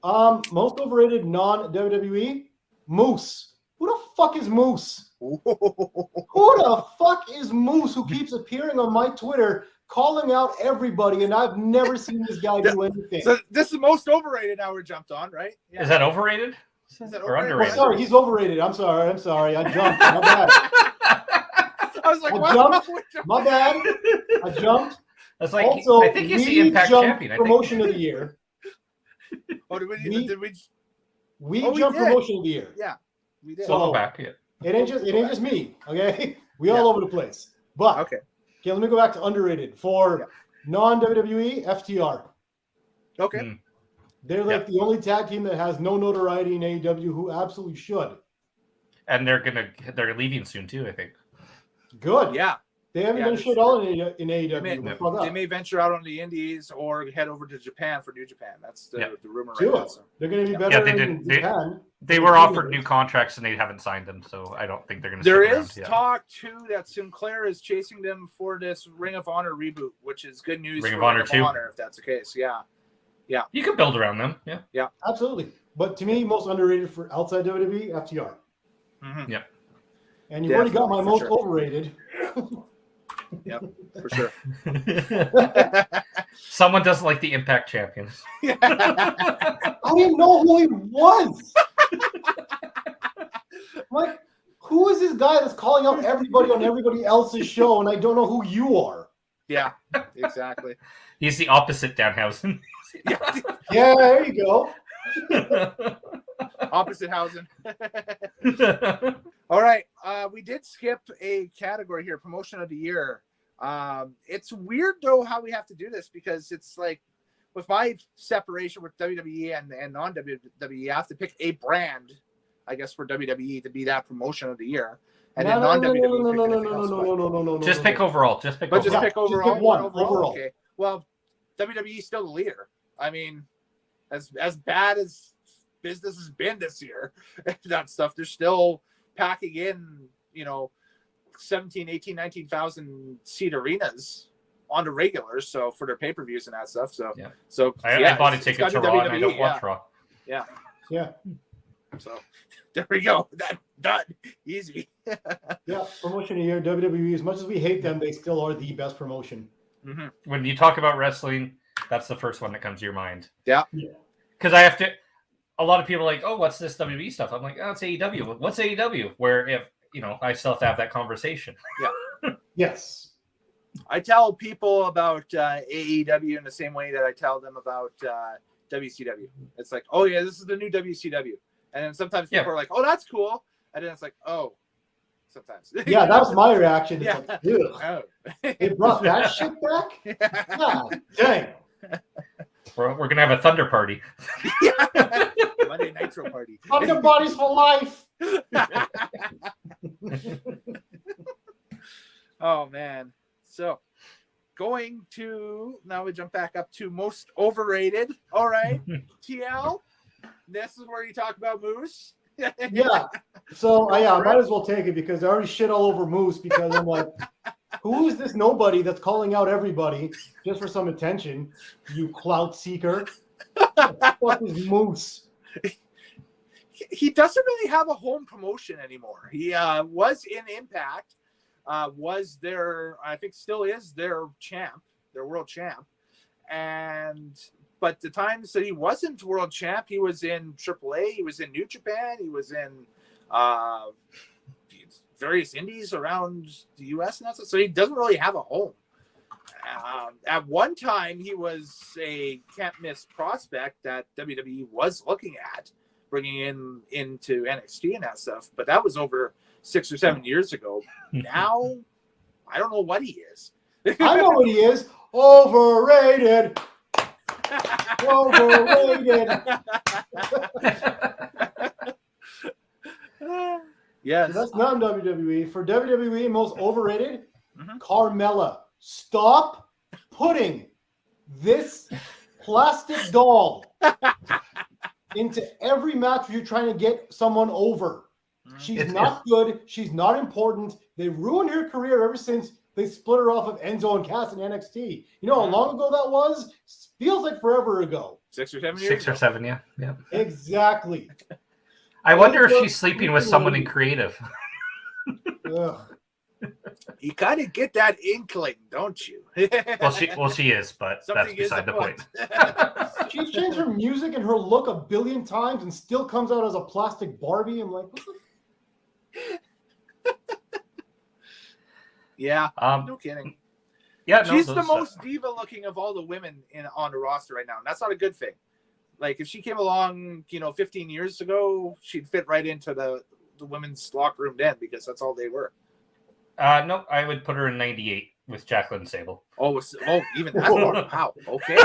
Most overrated non-WWE, Moose. Who the fuck is Moose? Who the fuck is Moose who keeps appearing on my Twitter calling out everybody, and I've never seen this guy do anything. So this is most overrated now we're jumped on, right? Yeah. Is that overrated? Is that or overrated? underrated? Oh, sorry, he's overrated. I'm sorry. I jumped. My bad. I was like, My bad. I jumped. That's like, Also, I think he's the Impact champion. Promotion of the year. Oh, did we We Oh, we jumped did. promotion of the year. Yeah, we did. So- Welcome back. Yeah. It ain't just me, okay? We all over the place. But Okay. let me go back to underrated. For non-WWE, FTR. Okay. They're like the only tag team that has no notoriety in AEW who absolutely should. And they're leaving soon too, I think. Good. Yeah. They haven't done that's shit all in AEW. They may venture out on the Indies or head over to Japan for New Japan. That's the rumor Do right now. it. So. They're going to be better they in did. Japan. They were offered new contracts and they haven't signed them, so I don't think they're going to. There stick is around. talk too that Sinclair is chasing them for this Ring of Honor reboot, which is good news Ring for of Honor Ring of 2. Honor if that's the case. Yeah. You can build around them. Yeah. Absolutely. But to me, most underrated for outside WWE, FTR. Mm-hmm. Yeah. And you've already got my most sure. overrated. Yep, for sure. Someone doesn't like the Impact champions. I didn't know who he was. Like, who is this guy that's calling out everybody on everybody else's show, and I don't know who you are? Yeah, exactly. He's the opposite Danhausen. Yeah, there you go. Opposite housing. All right. We did skip a category here, promotion of the year. It's weird though how we have to do this because it's like with my separation with WWE and non-WWE, I have to pick a brand I guess, for WWE to be that promotion of the year. And No, then non-WWE. no. Just pick overall. Just pick But overall. just pick overall. pick one overall. overall. Okay. Well, WWE is still the leader. I mean, as bad as business has been this year, that stuff, they're still packing in, 17, 18, 19,000 seat arenas on the regulars, so for their pay-per-views and that stuff. So, Yeah. so I bought a ticket to Raw, and I don't watch Raw. Yeah. Yeah. So there we go. That done. Easy. Yeah. Promotion of the year, WWE. As much as we hate them, they still are the best promotion. Mm-hmm. When you talk about wrestling, that's the first one that comes to your mind. Yeah. Because I have to. A lot of people are like, oh, what's this WWE stuff? I'm like, oh, it's AEW. What's AEW? Where if I still have to have that conversation. Yeah. Yes. I tell people about AEW in the same way that I tell them about WCW. It's like, oh yeah, this is the new WCW, and then sometimes people are like, oh, that's cool, and then it's like, oh, sometimes. Yeah, that was my reaction. It's Yeah. like, ew. Oh. They brought that shit back? God dang. We're gonna have a Thunder party. Yeah. Monday Nitro party. Thunder bodies for life. Oh man. So now we jump back up to most overrated. All right. TL. This is where you talk about Moose. Yeah. So I might as well take it because I already shit all over Moose because I'm like, who is this nobody that's calling out everybody just for some attention? You clout seeker. What is Moose? He doesn't really have a home promotion anymore. He was in Impact, was their, I think still is their champ, their world champ. But the times that he wasn't world champ, he was in AAA, he was in New Japan, he was in various indies around the U.S. and that stuff. So he doesn't really have a home. At one time, he was a can't-miss prospect that WWE was looking at bringing into NXT and that stuff. But that was over 6 or 7 years ago. Now, I don't know what he is. I know what he is. Overrated. Overrated. Yes. So that's not WWE. For WWE, most overrated, Carmella. Stop putting this plastic doll into every match where you're trying to get someone over. She's not good. She's not important. They ruined her career ever since they split her off of Enzo and Cass in NXT. You know how long ago that was? Feels like forever ago. 6 or 7 years. 6 or 7, yeah. Exactly. I wonder if she's sleeping with someone in creative. Ugh. You kind of get that inkling, don't you? Well, she is, but Something that's beside the point. She's changed her music and her look a billion times and still comes out as a plastic Barbie. I'm like, what the Yeah, no kidding. Yeah, she's the most diva looking of all the women on the roster right now, and that's not a good thing. Like if she came along, 15 years ago, she'd fit right into the women's locker room then because that's all they were. No, I would put her in 98 with Jacqueline Sable. Oh, even that far. Wow. Okay.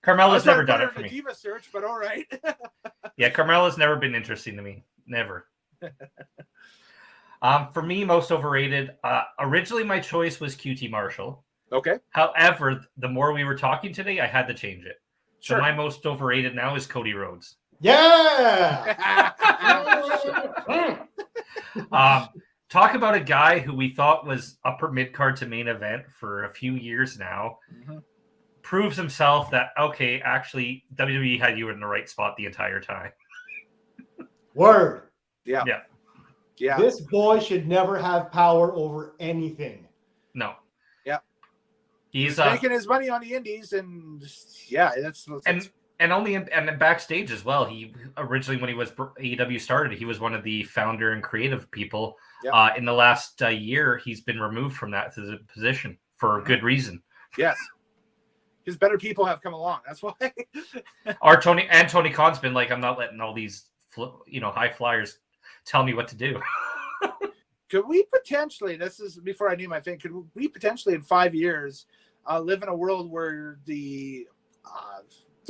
Carmella's never done it for me. Diva search, but all right. Yeah, Carmella's never been interesting to me. Never. For me, most overrated. Originally, my choice was QT Marshall. Okay. However, the more we were talking today, I had to change it. Sure. So my most overrated now is Cody Rhodes. Yeah. Talk about a guy who we thought was upper mid-card to main event for a few years now. Proves himself that, okay, actually, WWE had you in the right spot the entire time. Word. Yeah. This boy should never have power over anything. No. Yeah. He's making his money on the indies, and that's and backstage as well. He originally, when he was AEW started, he was one of the founder and creative people. Yep. In the last year, he's been removed from that position for a good reason. Yes, because better people have come along. That's why. Tony Khan's been like, I'm not letting all these high flyers tell me what to do. Could we potentially? This is before I knew my thing. Could we potentially in 5 years live in a world where the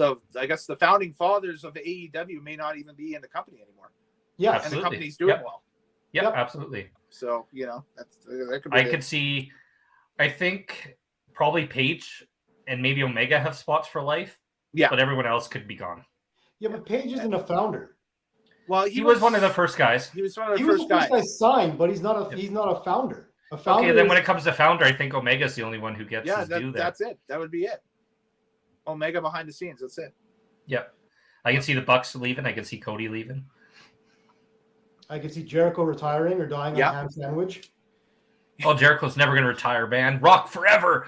I guess the founding fathers of AEW may not even be in the company anymore. Yeah, and the company's doing well. Yeah, Yep. absolutely. So that could be I could see. I think probably Paige and maybe Omega have spots for life. Yeah, but everyone else could be gone. Yeah, but Paige isn't a founder. Well, he was one of the first guys. He was one of the He first was the first guys. guy signed, but he's not a founder. A founder. Okay, then when it comes to founder, I think Omega's the only one who gets his due there. That's it. That would be it. Omega behind the scenes. That's it. Yep. I can see the Bucks leaving. I can see Cody leaving. I can see Jericho retiring or dying on a ham sandwich. Oh, Jericho's never going to retire, man. Rock forever.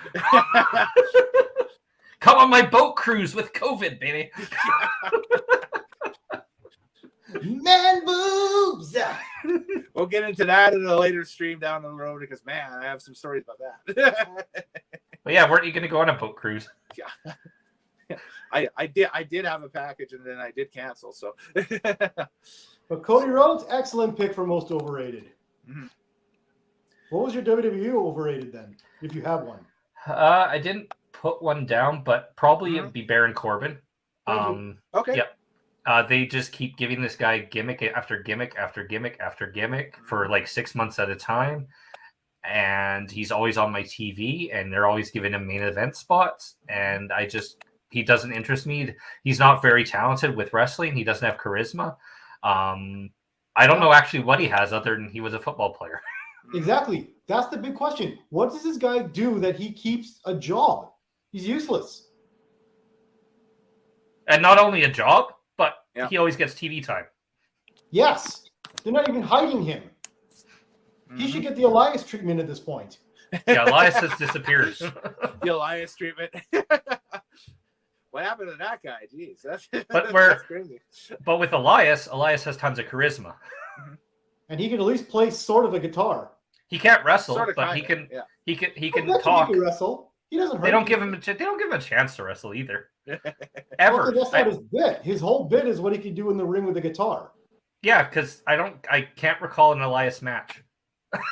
Come on my boat cruise with COVID, baby. Man boobs. We'll get into that in a later stream down the road because, man, I have some stories about that. Well, yeah, weren't you going to go on a boat cruise? Yeah. I did have a package and then I did cancel. So, But Cody Rhodes, excellent pick for most overrated. Mm-hmm. What was your WWE overrated then, if you have one? I didn't put one down, but probably it'd be Baron Corbin. okay. Yep. They just keep giving this guy gimmick after gimmick after gimmick after gimmick for like 6 months at a time. And he's always on my TV and they're always giving him main event spots. And he doesn't interest me. He's not very talented with wrestling. He doesn't have charisma. I don't know actually what he has other than he was a football player. Exactly. That's the big question. What does this guy do that he keeps a job? He's useless. And not only a job, but he always gets TV time. Yes. They're not even hiding him. He should get the Elias treatment at this point. Yeah, Elias has disappeared. The Elias treatment. What happened to that guy? Jeez, that's crazy. But with Elias has tons of charisma. And he can at least play sort of a guitar. He can't wrestle, Sort of, but kinda, he can He talk. can wrestle. He doesn't hurt. They don't give him a chance to wrestle either. Ever. That's not his bit. His whole bit is what he can do in the ring with the guitar. Yeah, because I can't recall an Elias match.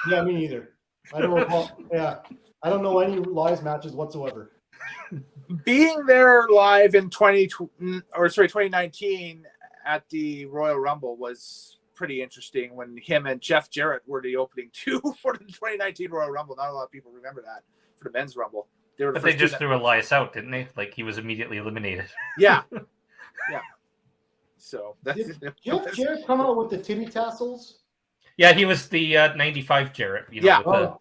Yeah, me neither. I don't recall. Yeah, I don't know any Elias matches whatsoever. Being there live in 2019 at the Royal Rumble was pretty interesting when him and Jeff Jarrett were the opening two for the 2019 Royal Rumble. Not a lot of people remember that for the men's Rumble. They just threw Elias out, didn't they? Like he was immediately eliminated. Yeah. Yeah. So Did Jeff Jarrett come out with the titty tassels? Yeah, he was the 95 Jarrett. With God.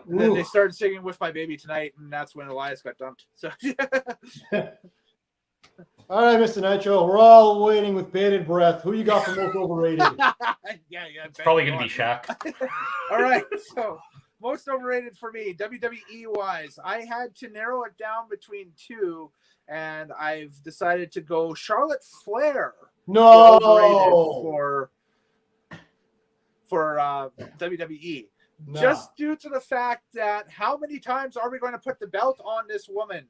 And then they started singing "With My Baby Tonight," and that's when Elias got dumped. So, all right, Mr. Nitro, we're all waiting with bated breath. Who you got for most overrated? yeah, it's probably gonna be Shaq. All right, so most overrated for me, WWE wise, I had to narrow it down between two, and I've decided to go Charlotte Flair. No, for WWE. No. Just due to the fact that how many times are we going to put the belt on this woman?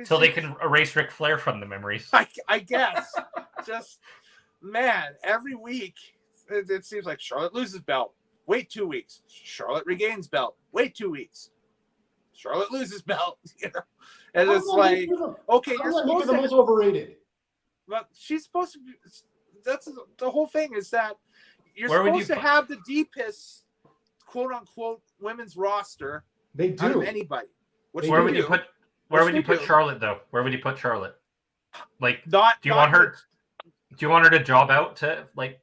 So they can erase Ric Flair from the memories. I guess. Just, man, every week it seems like Charlotte loses belt. Wait 2 weeks. Charlotte regains belt. Wait 2 weeks. Charlotte loses belt. You know? And it's like, okay, you're supposed to be the most overrated. But she's supposed to be. That's the whole thing is that you're supposed to have the deepest, quote unquote, women's roster. They do. Out of anybody. Where would you put Charlotte though? Where would you put Charlotte? Like, do you want her to job out to like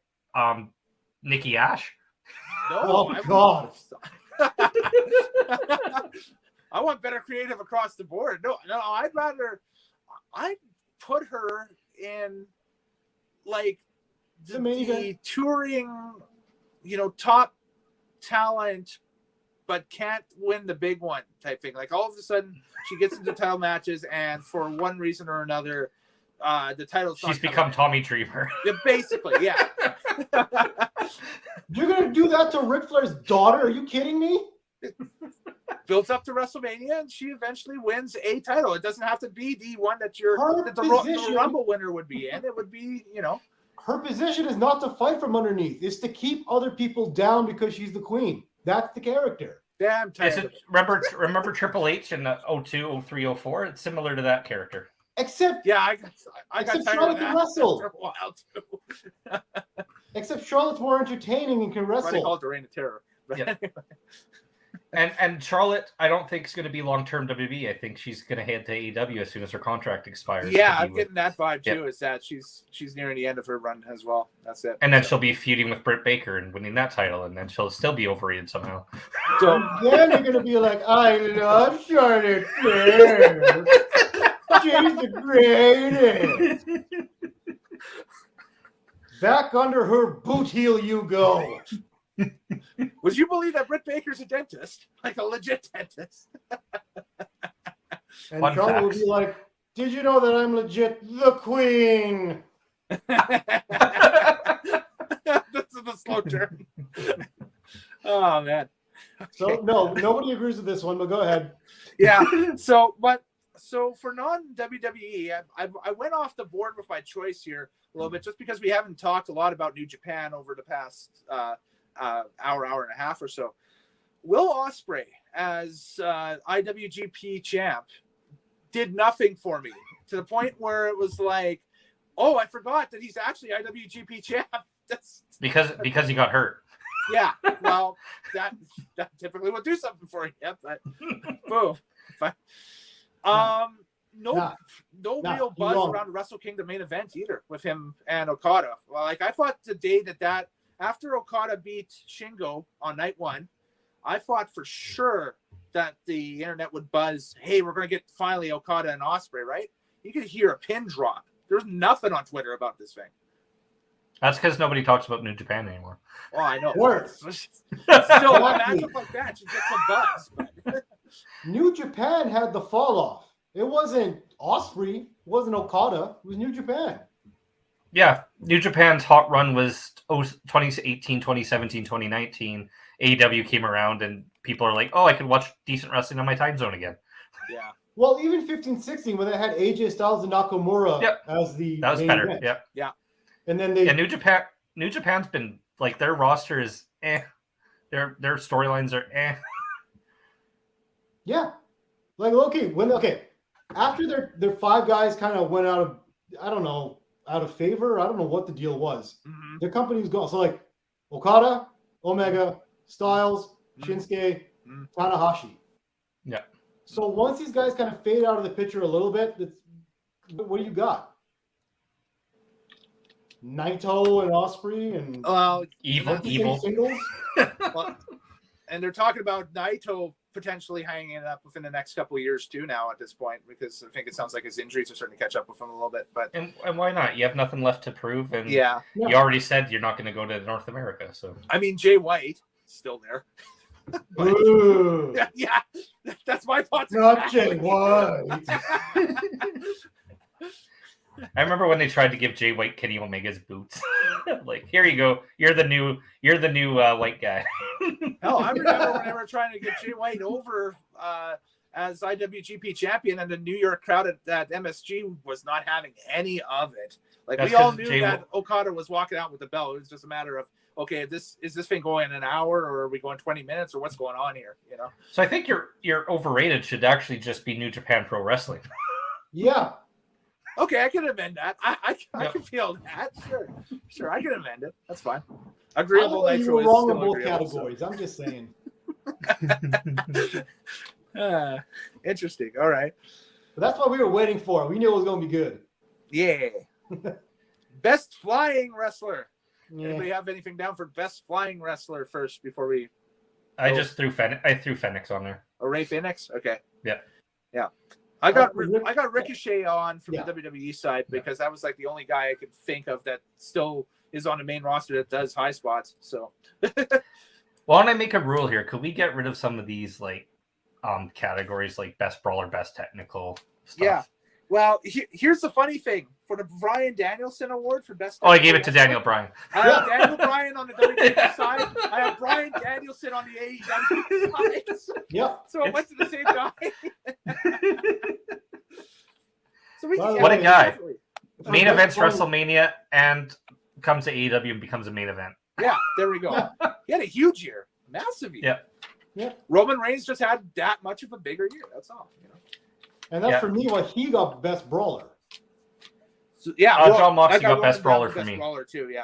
Nikki Ash? No, oh God. I want better creative across the board. No, I'd put her in like the touring, top talent, but can't win the big one type thing. Like all of a sudden she gets into title matches and for one reason or another, the title's she's become Tommy Dreamer. Yeah, basically, yeah. You're going to do that to Ric Flair's daughter? Are you kidding me? Built up to WrestleMania, and she eventually wins a title. It doesn't have to be the one that the Rumble winner would be in. It would be, Her position is not to fight from underneath. It's to keep other people down because she's the queen. That's the character. Damn Is tired it, of it. remember Triple H in the 02, 03, 04? It's similar to that character. Except Yeah, I got Except tired Charlotte of that can wrestle. after a while too. except Charlotte's more entertaining and can Why they call wrestle. it the Reign of Terror. But Yeah. anyway. And Charlotte, I don't think is going to be long-term WWE. I think she's going to head to AEW as soon as her contract expires. Yeah, to be I'm getting that vibe too. Yeah. Is that she's nearing the end of her run as well. That's it. And then So- she'll be feuding with Britt Baker and winning that title, and then she'll still be overrated somehow. So Then you're gonna be like, I love Charlotte Flair. She's the greatest. Back under her boot heel you go. would you believe that Britt Baker's a dentist, like a legit dentist? And Fun Charlotte would facts. be like, did you know that I'm legit the queen? This is the slow turn. Oh man. So no, nobody agrees with this one, but go ahead. Yeah. So for non-WWE, I went off the board with my choice here a little bit, just because we haven't talked a lot about New Japan over the past hour and a half or so. Will Ospreay as IWGP champ did nothing for me, to the point where it was like, oh, I forgot that he's actually IWGP champ. That's because he got hurt. yeah. Well, that typically would do something for you, but boom. But, no Nah, real you're buzz wrong. around the Wrestle Kingdom main event either with him and Okada. Well, like I thought today that after Okada beat Shingo on night one, I thought for sure that the internet would buzz, hey, we're going to get finally Okada and Ospreay, right? You could hear a pin drop. There's nothing on Twitter about this thing. That's because nobody talks about New Japan anymore. Oh, I know. Worse. Still, a Exactly. matchup like that should get some buzz. But New Japan had the fall off. It wasn't Osprey, it wasn't Okada, it was New Japan. Yeah, New Japan's hot run was 2018, 2017, 2019. AEW came around and people are like, oh, I can watch decent wrestling on my time zone again. yeah. Well, even 15-16, when they had AJ Styles and Nakamura Yep. as the That was main better. event. Yeah. And then they Yeah, New Japan's been like their roster is Their storylines are Yeah. Like after their five guys kind of went out of favor. I don't know what the deal was. Mm-hmm. Their company's gone. So like Okada, Omega, Styles, Shinsuke, Tanahashi. Yeah. So once these guys kind of fade out of the picture a little bit, what do you got? Naito and Osprey and evil. singles. Well, and they're talking about Naito potentially hanging it up within the next couple of years too now at this point, because I think it sounds like his injuries are starting to catch up with him a little bit. But And why not? You have nothing left to prove, and yeah, you already said you're not going to go to North America, so I mean Jay White still there. But- Ooh, yeah, that's my thoughts. not exactly. Jay White. I remember when they tried to give Jay White Kenny Omega's boots. Like, here you go. You're the new white guy. Hell, I remember when they were trying to get Jay White over as IWGP champion, and the New York crowd at MSG was not having any of it. Like, That's we all 'cause knew Jay that Okada was walking out with the belt. It was just a matter of, okay, is this thing going an hour, or are we going 20 minutes, or what's going on here? You know? So I think your overrated should actually just be New Japan Pro Wrestling. Yeah. Okay, I can amend that. I Yeah. can feel that. Sure, I can amend it. That's fine. I Agreeable don't know, you Nitro were is wrong in still both agreeable, categories. I'm just saying. so. Interesting. All right. But that's what we were waiting for. We knew it was going to be good. Yeah. Best flying wrestler. Yeah. Anybody have anything down for best flying wrestler first before we? I Oh. just threw Fenix on there. Or Ray Phoenix? Okay. Yeah. I got Rick- Ricochet on from Yeah. the WWE side because that was like the only guy I could think of that still is on the main roster that does high spots. So Why don't I make a rule here? Could we get rid of some of these like categories like best brawler, best technical stuff? Yeah. Well, here's the funny thing. For the Bryan Danielson Award for best. Oh, I gave it to wrestler, Daniel Bryan. I have Daniel Bryan on the WWE side. I have Bryan Danielson on the AEW side. Yep. So it went to the same guy. So we What a guy. definitely. Main That's events funny. WrestleMania and comes to AEW and becomes a main event. Yeah, there we go. He had a huge year, massive year. Yeah. Yeah. Roman Reigns just had that much of a bigger year. That's all. And that's for me why he got best brawler. So, yeah, John Moxley got Roman best brawler down for best me. Brawler too. Yeah.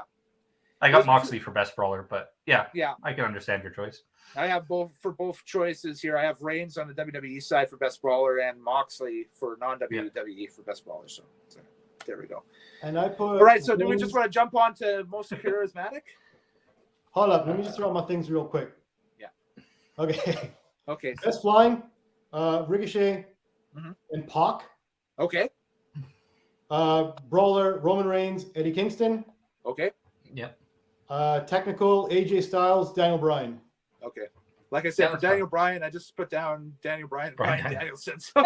I got Moxley for best brawler, but yeah, I can understand your choice. I have both choices here. I have Reigns on the WWE side for best brawler and Moxley for non-WWE for best brawler. So there we go. And I put. All right. So do we just want to jump on to most charismatic? Hold up. Let me just throw out my things real quick. Yeah. Okay. Okay. Best flying, Ricochet, and Pac. Okay. Brawler, Roman Reigns, Eddie Kingston. Okay. Yep. Technical, AJ Styles, Daniel Bryan. Okay. Like I said, for Daniel Bryan, I just put down Daniel Bryan and Bryan Danielson. So.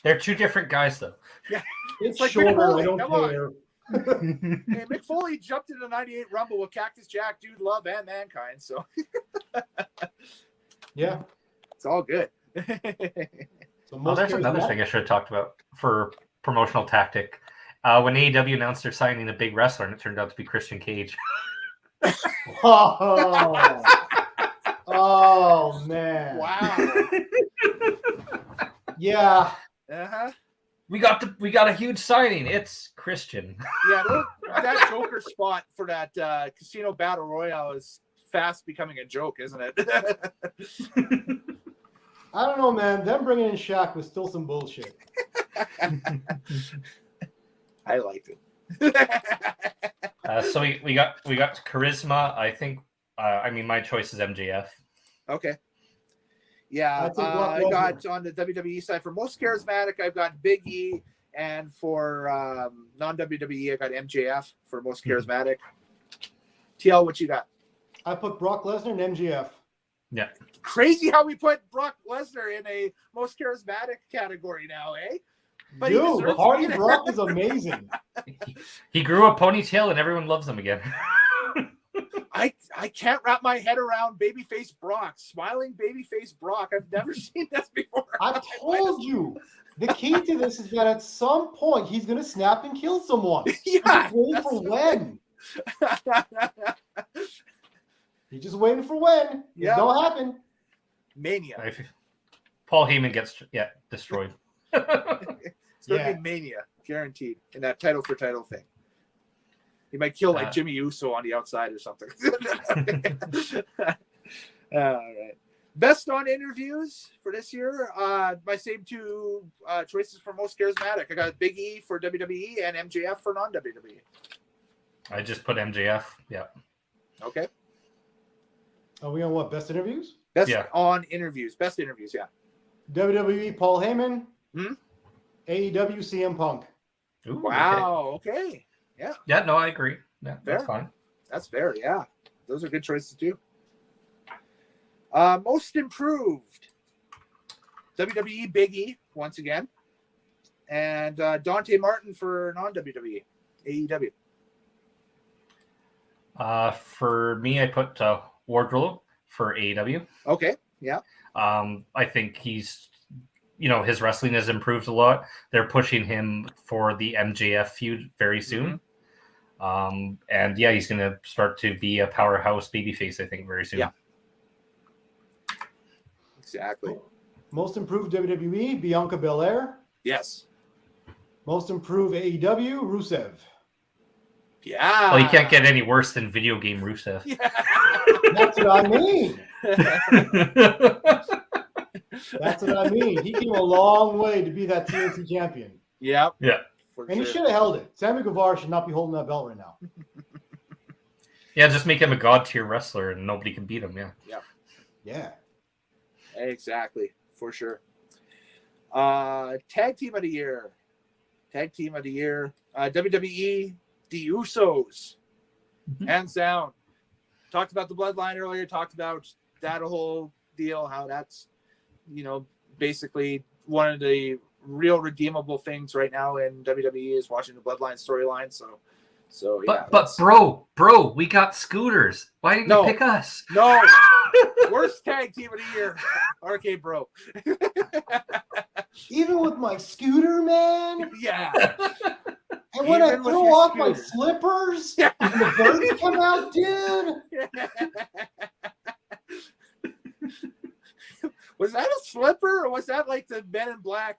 They're two different guys, though. Yeah. It's like shorter. Foley, I don't come care. Hey, Mick Foley jumped into the 98 Rumble with Cactus Jack, Dude Love, and Mankind. So. Yeah. It's all good. So there's another thing I should have talked about for promotional tactic. When AEW announced they're signing a big wrestler, and it turned out to be Christian Cage. Oh man! Wow. Yeah. We got a huge signing. It's Christian. Yeah, that Joker spot for that Casino Battle Royale is fast becoming a joke, isn't it? I don't know, man. Them bringing in Shaq was still some bullshit. I liked it. So we got charisma. I think. I mean, my choice is MJF. Okay. Yeah, I got on the WWE side for most charismatic. I've got Big E, and for non-WWE, I got MJF for most charismatic. TL, what you got? I put Brock Lesnar and MJF. Yeah. Crazy how we put Brock Lesnar in a most charismatic category now, eh? But dude, Hardy Brock is amazing. He grew a ponytail and everyone loves him again. I can't wrap my head around babyface Brock, smiling babyface Brock. I've never seen this before. I told you. The key to this is that at some point he's gonna snap and kill someone. Yeah. He's waiting for when. He's just waiting for when. It's gonna happen. Mania. Paul Heyman gets destroyed. It's gonna be Mania, guaranteed, in that title for title thing. He might kill like Jimmy Uso on the outside or something. All right. Best on interviews for this year. My same two choices for most charismatic. I got Big E for WWE and MJF for non-WWE. I just put MJF. Yeah. Okay. Are we on what? Best interviews? Best on interviews. Best interviews, yeah. WWE, Paul Heyman. AEW, CM Punk. Ooh, wow. Okay. Yeah. Yeah, no, I agree. Yeah, that's fine. That's fair, yeah. Those are good choices too. Most improved. WWE Big E, once again. And Dante Martin for non-WWE. AEW. For me, I put Wardlow for AEW. Okay, yeah. I think he's, his wrestling has improved a lot. They're pushing him for the MJF feud very soon. And he's going to start to be a powerhouse babyface, I think, very soon. Yeah. Exactly. Most improved WWE, Bianca Belair. Yes. Most improved AEW, Rusev. Yeah. Well, you can't get any worse than video game Rusev. Yeah. That's what I mean. That's what I mean. He came a long way to be that TNT champion. Yep. Yeah. And he should have held it. Sammy Guevara should not be holding that belt right now. Yeah, just make him a god tier wrestler and nobody can beat him. Yeah. Yeah. Yeah. Exactly. For sure. Tag team of the year. WWE, the Usos. Hands down. Talked about the bloodline earlier. Talked about that whole deal, how that's, basically one of the real redeemable things right now in WWE is watching the bloodline storyline. So yeah. But bro, we got scooters. Why didn't you pick us? No. Worst tag team of the year. RK Bro. Even with my scooter, man. Yeah. And when I throw off my slippers and the birds come out, dude. flipper, or was that like the Men in Black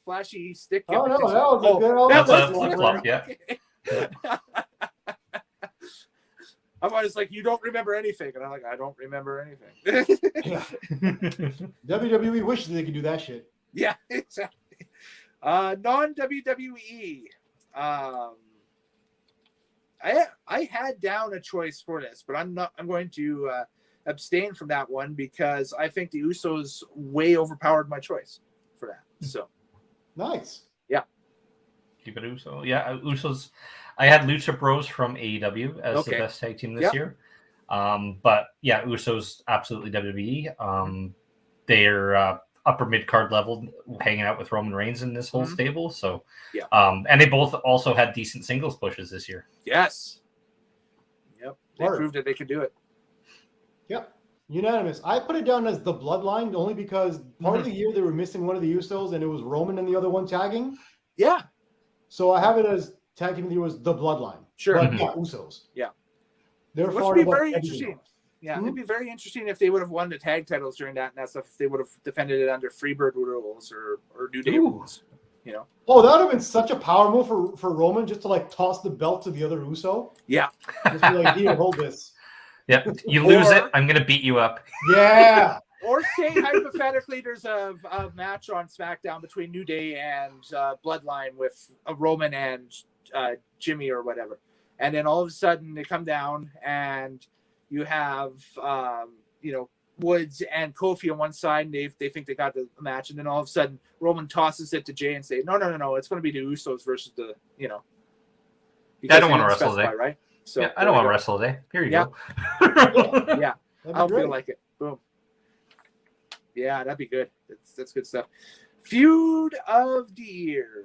flashy stick? Oh, no, gimmick? that was a good That's was a the flip-flop, yeah. Okay. I was like, you don't remember anything. And I'm like, I don't remember anything. WWE wishes they could do that shit. Yeah, exactly. Non-WWE. I had down a choice for this, but I'm going to abstain from that one because I think the Usos way overpowered my choice for that. So Nice. Yeah. Keep it Uso. Yeah, Usos. I had Lucha Bros from AEW as the best tag team this year. But yeah, Usos absolutely WWE. They're upper mid card level, hanging out with Roman Reigns in this whole stable. So and they both also had decent singles pushes this year. Yes. Yep. They proved that they could do it. Yep. Unanimous. I put it down as the Bloodline only because part of the year they were missing one of the Usos and it was Roman and the other one tagging. Yeah. So I have it as tag team of the year was the Bloodline. Sure. But yeah, Usos. Yeah. They're Which far would be above very everything interesting. else. Yeah, it'd be very interesting if they would have won the tag titles during that and that stuff. If they would have defended it under Freebird rules or New Day rules, you know. Oh, that would have been such a power move for Roman just to like toss the belt to the other Uso. Yeah. Just be like, here, hold this. Yeah, you lose it, I'm gonna beat you up. Yeah. Or say hypothetically, there's a match on SmackDown between New Day and Bloodline with Roman and Jimmy or whatever, and then all of a sudden they come down and you have Woods and Kofi on one side, and they think they got the match, and then all of a sudden Roman tosses it to Jay and say, no, it's going to be the Usos versus the I don't want to wrestle today, right? So yeah, I don't want to wrestle today. Here you go. Yeah, I don't feel like it. Boom. Yeah, that'd be good. That's good stuff. Feud of the year.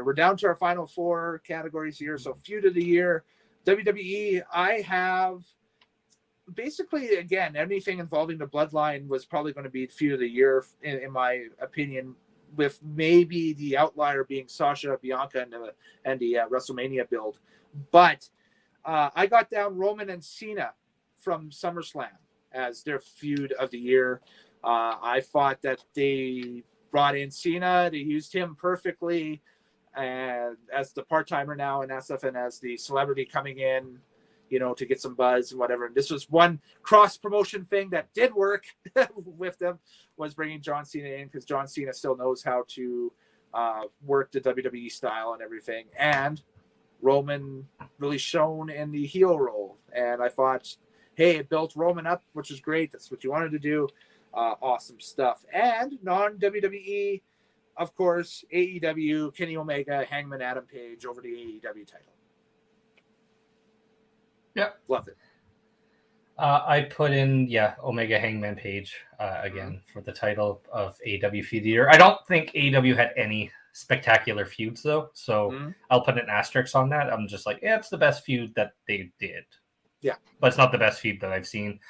We're down to our final 4 categories here. So feud of the year, WWE. I have basically, again, anything involving the Bloodline was probably going to be feud of the year in my opinion, with maybe the outlier being Sasha, Bianca, and the WrestleMania build. But I got down Roman and Cena from SummerSlam as their feud of the year. I thought that they brought in Cena, they used him perfectly, and as the part-timer now and stuff, and as the celebrity coming in, to get some buzz and whatever. And this was one cross-promotion thing that did work with them, was bringing John Cena in, because John Cena still knows how to work the WWE style and everything. And Roman really shone in the heel role. And I thought, hey, it built Roman up, which is great. That's what you wanted to do. Awesome stuff. And non-WWE, of course, AEW, Kenny Omega, Hangman Adam Page over the AEW title. Yeah. Love it. I put in, Omega Hangman Page again for the title of AEW Feud of the Year. I don't think AEW had any spectacular feuds, though, so I'll put an asterisk on that. I'm just like, it's the best feud that they did. Yeah. But it's not the best feud that I've seen.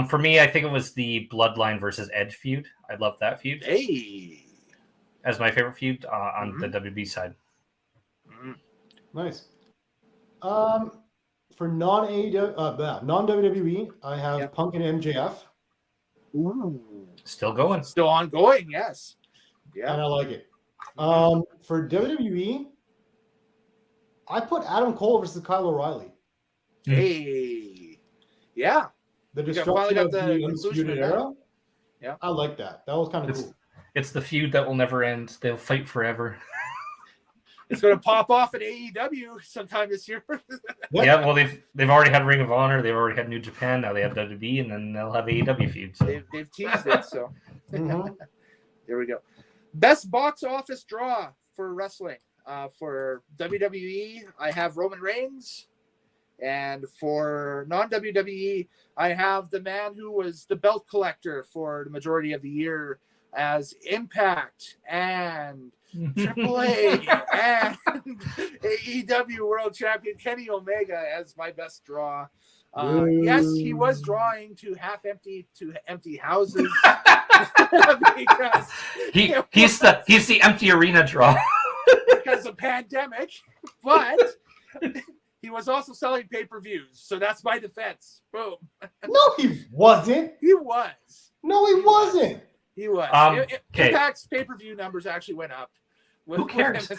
For me, I think it was the Bloodline versus Edge feud. I love that feud. Hey. As my favorite feud on the WB side. Nice. For non-WWE, I have Punk and MJF. Ooh. Still going. Still ongoing, yes. Yeah. And I like it. For WWE, I put Adam Cole versus Kyle O'Reilly. Hey. Yeah. The destruction of the Undisputed Era. Yeah. I like that. That was kind of cool. It's the feud that will never end. They'll fight forever. It's going to pop off at AEW sometime this year. Yeah, well, they've already had Ring of Honor. They've already had New Japan. Now they have WWE, and then they'll have AEW feud. So. They've teased it, so. There we go. Best box office draw for wrestling. For WWE, I have Roman Reigns. And for non-WWE, I have the man who was the belt collector for the majority of the year as Impact and AAA and AEW World Champion Kenny Omega as my best draw. Yes, he was drawing to empty houses because he's the empty arena draw because of pandemic, but he was also selling pay-per-views, so that's my defense. Boom. No, he wasn't. He was. No, he wasn't. He was. Okay. Impact's pay-per-view numbers actually went up. Who cares?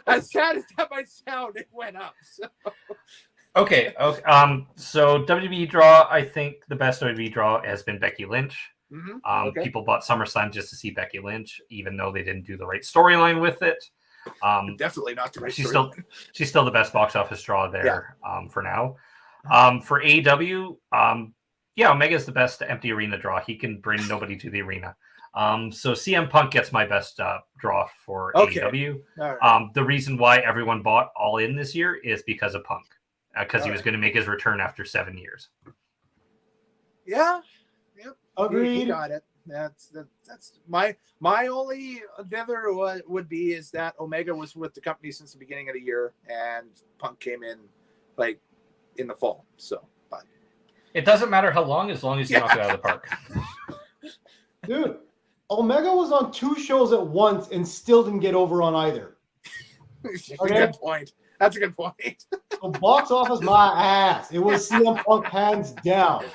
As sad as that might sound, it went up. So. Okay. So WWE draw, I think the best WWE draw has been Becky Lynch. Okay. People bought SummerSlam just to see Becky Lynch, even though they didn't do the right storyline with it. Definitely not the right she's storyline. She's still the best box office draw there for now. For AEW, Omega is the best empty arena draw. He can bring nobody to the arena. So CM Punk gets my best draw for AEW. Right. The reason why everyone bought All In this year is because of Punk, because he was going to make his return after 7 years. Yeah. Yep. Agreed. He got it. That's my only dither would be is that Omega was with the company since the beginning of the year, and Punk came in like in the fall. So, but it doesn't matter how long, as you knock it out of the park. Dude, Omega was on 2 shows at once and still didn't get over on either. Okay? Good point. That's a good point. So box office, my ass. It was CM Punk hands down.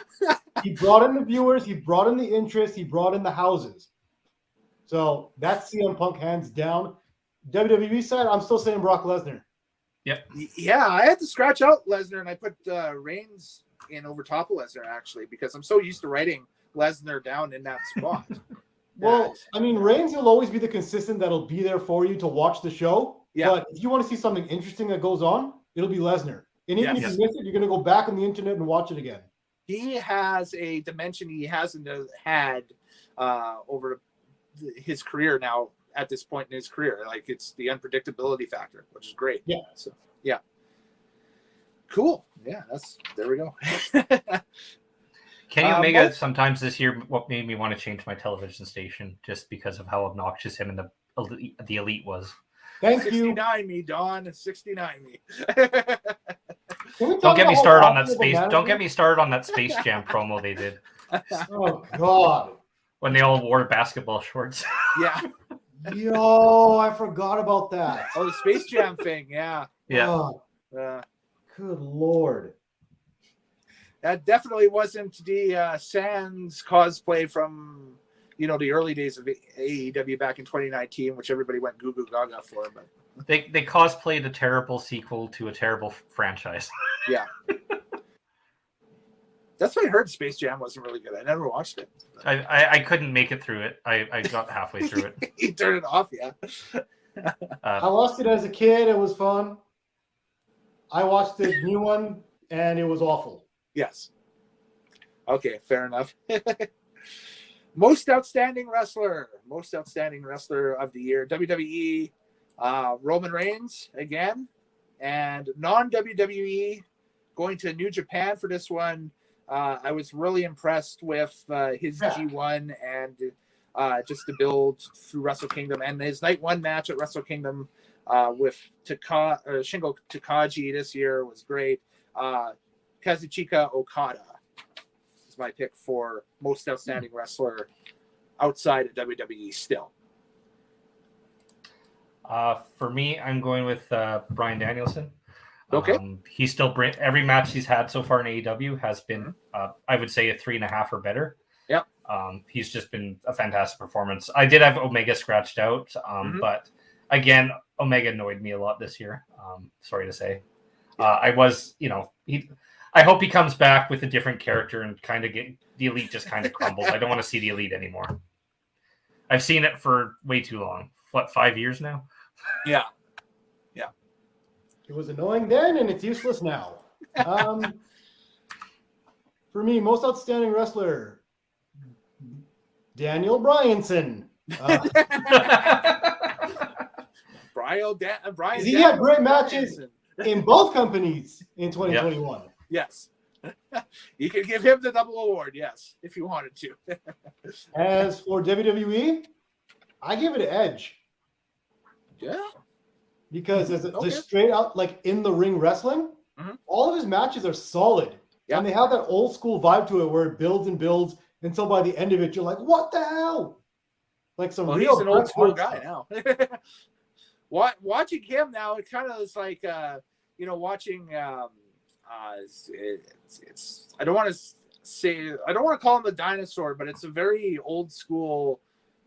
He brought in the viewers, he brought in the interest, he brought in the houses. So that's CM Punk hands down. WWE side, I'm still saying Brock Lesnar. Yep. Yeah, I had to scratch out Lesnar and I put Reigns in over top of Lesnar actually because I'm so used to writing Lesnar down in that spot. Well, I mean, Reigns will always be the consistent that'll be there for you to watch the show. Yeah. But if you want to see something interesting that goes on, it'll be Lesnar. And even if you miss it, you're going to go back on the internet and watch it again. He has a dimension he hasn't had over his career now at this point in his career. Like it's the unpredictability factor, which is great. Yeah. So, yeah. Cool. Yeah, there we go. Kenny Omega sometimes this year what made me want to change my television station just because of how obnoxious him and the elite was. Thank 69 you. me, Don. 69 me. Don't get me started on that space. Don't get me started on that Space Jam promo they did. Oh God! When they all wore basketball shorts. Yeah. Yo, I forgot about that. Oh, the Space Jam thing. Yeah. Yeah. Oh, good Lord. That definitely wasn't the Sans cosplay from the early days of AEW back in 2019, which everybody went goo goo gaga for. But they cosplayed a terrible sequel to a terrible franchise. Yeah. That's what I heard. Space Jam wasn't really good. I never watched it. I couldn't make it through it. I got halfway through it. You turned it off, yeah. I watched it as a kid. It was fun. I watched the new one, and it was awful. Yes. Okay, fair enough. Most outstanding wrestler of the year, WWE, Roman Reigns again, and non-WWE going to New Japan for this one. I was really impressed with his G1 and just the build through Wrestle Kingdom and his night 1 match at Wrestle Kingdom with Shingo Takagi this year was great. Kazuchika Okada is my pick for most outstanding wrestler outside of WWE still. For me, I'm going with Bryan Danielson. Okay. He's still every match he's had so far in AEW has been, I would say, a 3.5 or better. Yep. He's just been a fantastic performance. I did have Omega scratched out, but again, Omega annoyed me a lot this year. Sorry to say. I was, I hope he comes back with a different character and kind of get the Elite just kind of crumbles. I don't want to see the Elite anymore. I've seen it for way too long. What, 5 years now? Yeah. It was annoying then, and it's useless now. For me, most outstanding wrestler, Daniel Bryanson. Brian. He had great matches in both companies in 2021. Yep. Yes. You could give him the double award, yes, if you wanted to. As for WWE, I give it an Edge. Yeah. Because as just straight out, like in the ring wrestling, all of his matches are solid. Yep. And they have that old school vibe to it where it builds and builds until by the end of it, you're like, what the hell? Like some real. He's an old school guy now. Watching him now, it kind of is like, watching. It's I don't want to say, I don't want to call him the dinosaur, but it's a very old school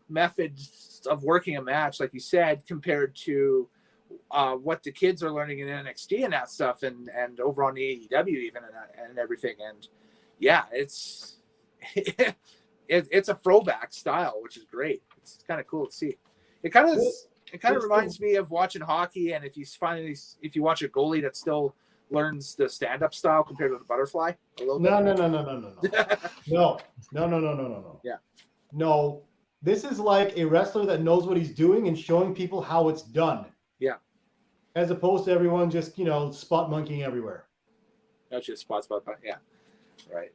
method of working a match, like you said, compared to what the kids are learning in NXT and that stuff, and over on the AEW even and everything. And yeah, it's it's a throwback style, which is great. It's kind of cool to see. It kind of reminds me of watching hockey, and if you watch a goalie that still learns the stand-up style compared to the butterfly a little bit. No. Yeah. No, this is like a wrestler that knows what he's doing and showing people how it's done. Yeah. As opposed to everyone just, spot monkeying everywhere. That's just spot. Yeah. Right.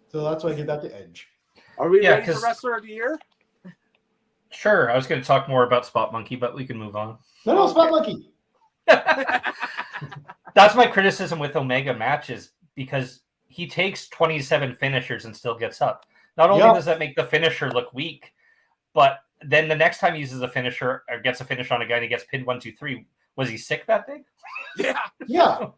So that's why I give that to Edge. Are we ready for Wrestler of the Year? Sure. I was going to talk more about Spot Monkey, but we can move on. No, Spot Monkey. That's my criticism with Omega matches, because he takes 27 finishers and still gets up. Not only does that make the finisher look weak, but then the next time he uses a finisher or gets a finish on a guy and he gets pinned 1, 2, 3, was he sick that day? Yeah.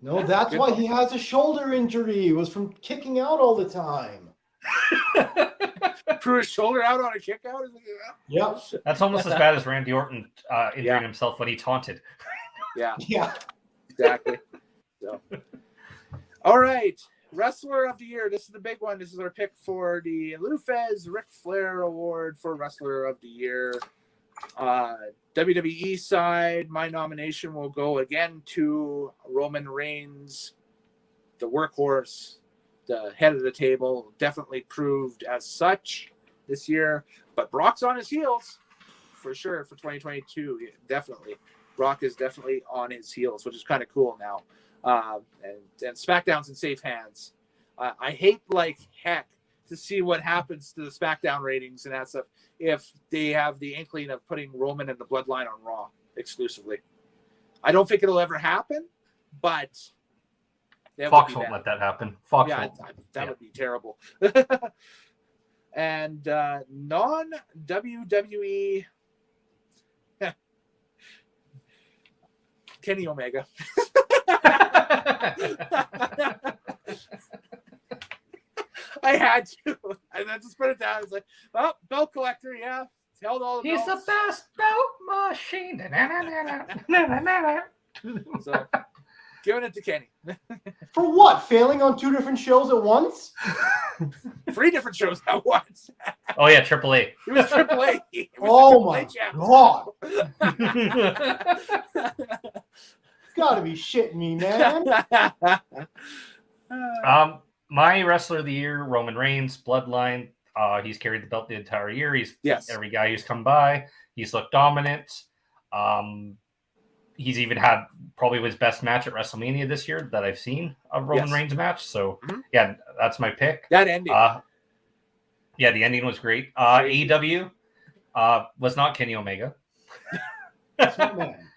No, that's why he has a shoulder injury. It was from kicking out all the time. Threw his shoulder out on a kick out? Yeah. That's almost as bad as Randy Orton injuring himself when he taunted. Yeah. Yeah. Exactly. So. All right. Wrestler of the Year. This is the big one. This is our pick for the Lufez Ric Flair Award for Wrestler of the Year. WWE side, my nomination will go again to Roman Reigns, the workhorse, the head of the table, definitely proved as such this year. But Brock's on his heels for sure for 2022. Definitely. Brock is definitely on his heels, which is kind of cool now. And SmackDown's in safe hands. I hate like heck to see what happens to the SmackDown ratings and that stuff if they have the inkling of putting Roman and the Bloodline on Raw exclusively. I don't think it'll ever happen, but Fox won't let that happen. Fox won't. That would be terrible. And non-WWE Kenny Omega. I had to. And then just put it down. It's like, well, belt collector, yeah. Held all the He's belts. the best belt machine. So, giving it to Kenny. For what? Failing on 2 different shows at once? 3 different shows at once. Oh, yeah, Triple A. He was Triple A. My God. Gotta be shitting me, man. My Wrestler of the Year, Roman Reigns, Bloodline. He's carried the belt the entire year. He's every guy who's come by. He's looked dominant. He's even had probably his best match at WrestleMania this year that I've seen, a Roman Reigns match. So, yeah, that's my pick. That ending. Yeah, the ending was great. AEW was not Kenny Omega. Smart man.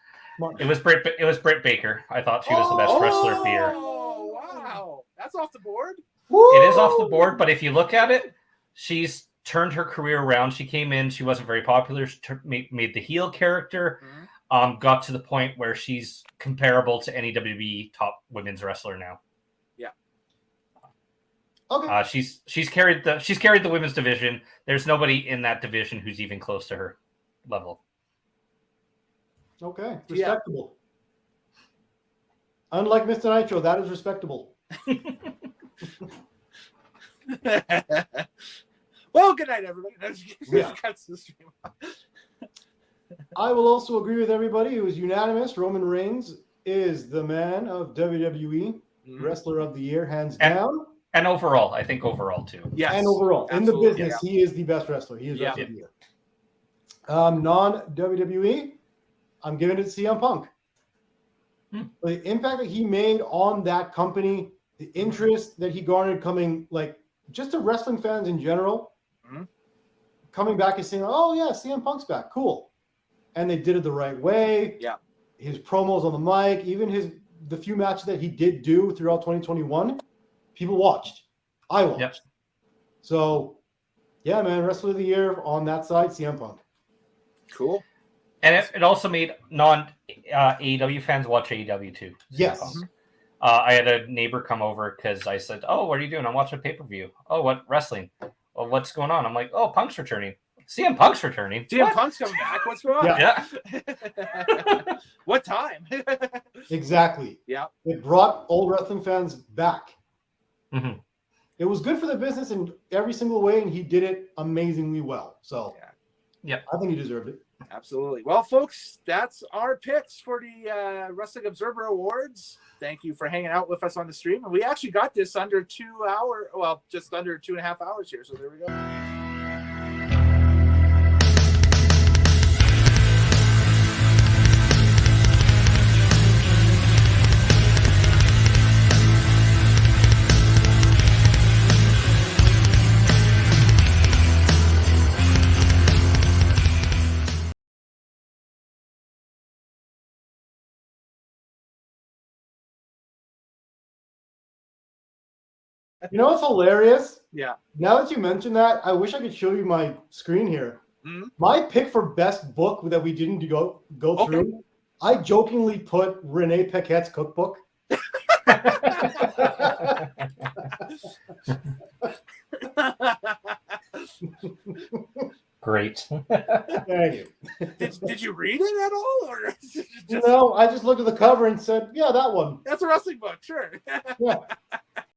It was Britt Baker. I thought she was the best wrestler of the year. Oh, wow. That's off the board? Woo! It is off the board, but if you look at it, she's turned her career around. She came in, she wasn't very popular. She made the heel character, got to the point where she's comparable to any WWE top women's wrestler now. Yeah. Okay. She's carried the women's division. There's nobody in that division who's even close to her level. Okay. Respectable. Unlike Mr. Nitro, that is respectable. Well, good night, everybody. I will also agree with everybody. It was unanimous. Roman Reigns is the man of WWE, Wrestler of the Year, hands down. And overall, I think overall too. Yes. And overall, absolutely. in the business, he is the best wrestler. He is Wrestler of the Year. Non-WWE, I'm giving it to CM Punk. The impact that he made on that company, the interest that he garnered coming, like, just to wrestling fans in general, coming back and saying, oh, yeah, CM Punk's back. Cool. And they did it the right way. Yeah. His promos on the mic, even the few matches that he did do throughout 2021, people watched. I watched. Yep. So, yeah, man, Wrestler of the Year on that side, CM Punk. Cool. And it also made non-AEW fans watch AEW too. Yes. I had a neighbor come over because I said, "Oh, what are you doing? I'm watching a pay-per-view." "Oh, what wrestling?" "Well, what's going on?" I'm like, "Oh, Punk's returning." CM Punk's returning. CM Punk's coming back. What's going on? Yeah. What time? Exactly. Yeah. It brought old wrestling fans back. Mm-hmm. It was good for the business in every single way, and he did it amazingly well. So, yeah, I think he deserved it. Absolutely. Well, folks, that's our picks for the Wrestling Observer Awards. Thank you for hanging out with us on the stream. And we actually got this under 2 hours, well, just under 2.5 hours here. So there we go. You know what's hilarious? Yeah. Now that you mention that, I wish I could show you my screen here. Mm-hmm. My pick for best book that we didn't go through, I jokingly put Renee Paquette's cookbook. Great. Thank you. Did you read it at all? Or No, I just looked at the cover and said, yeah, that one. That's a wrestling book, sure. Yeah.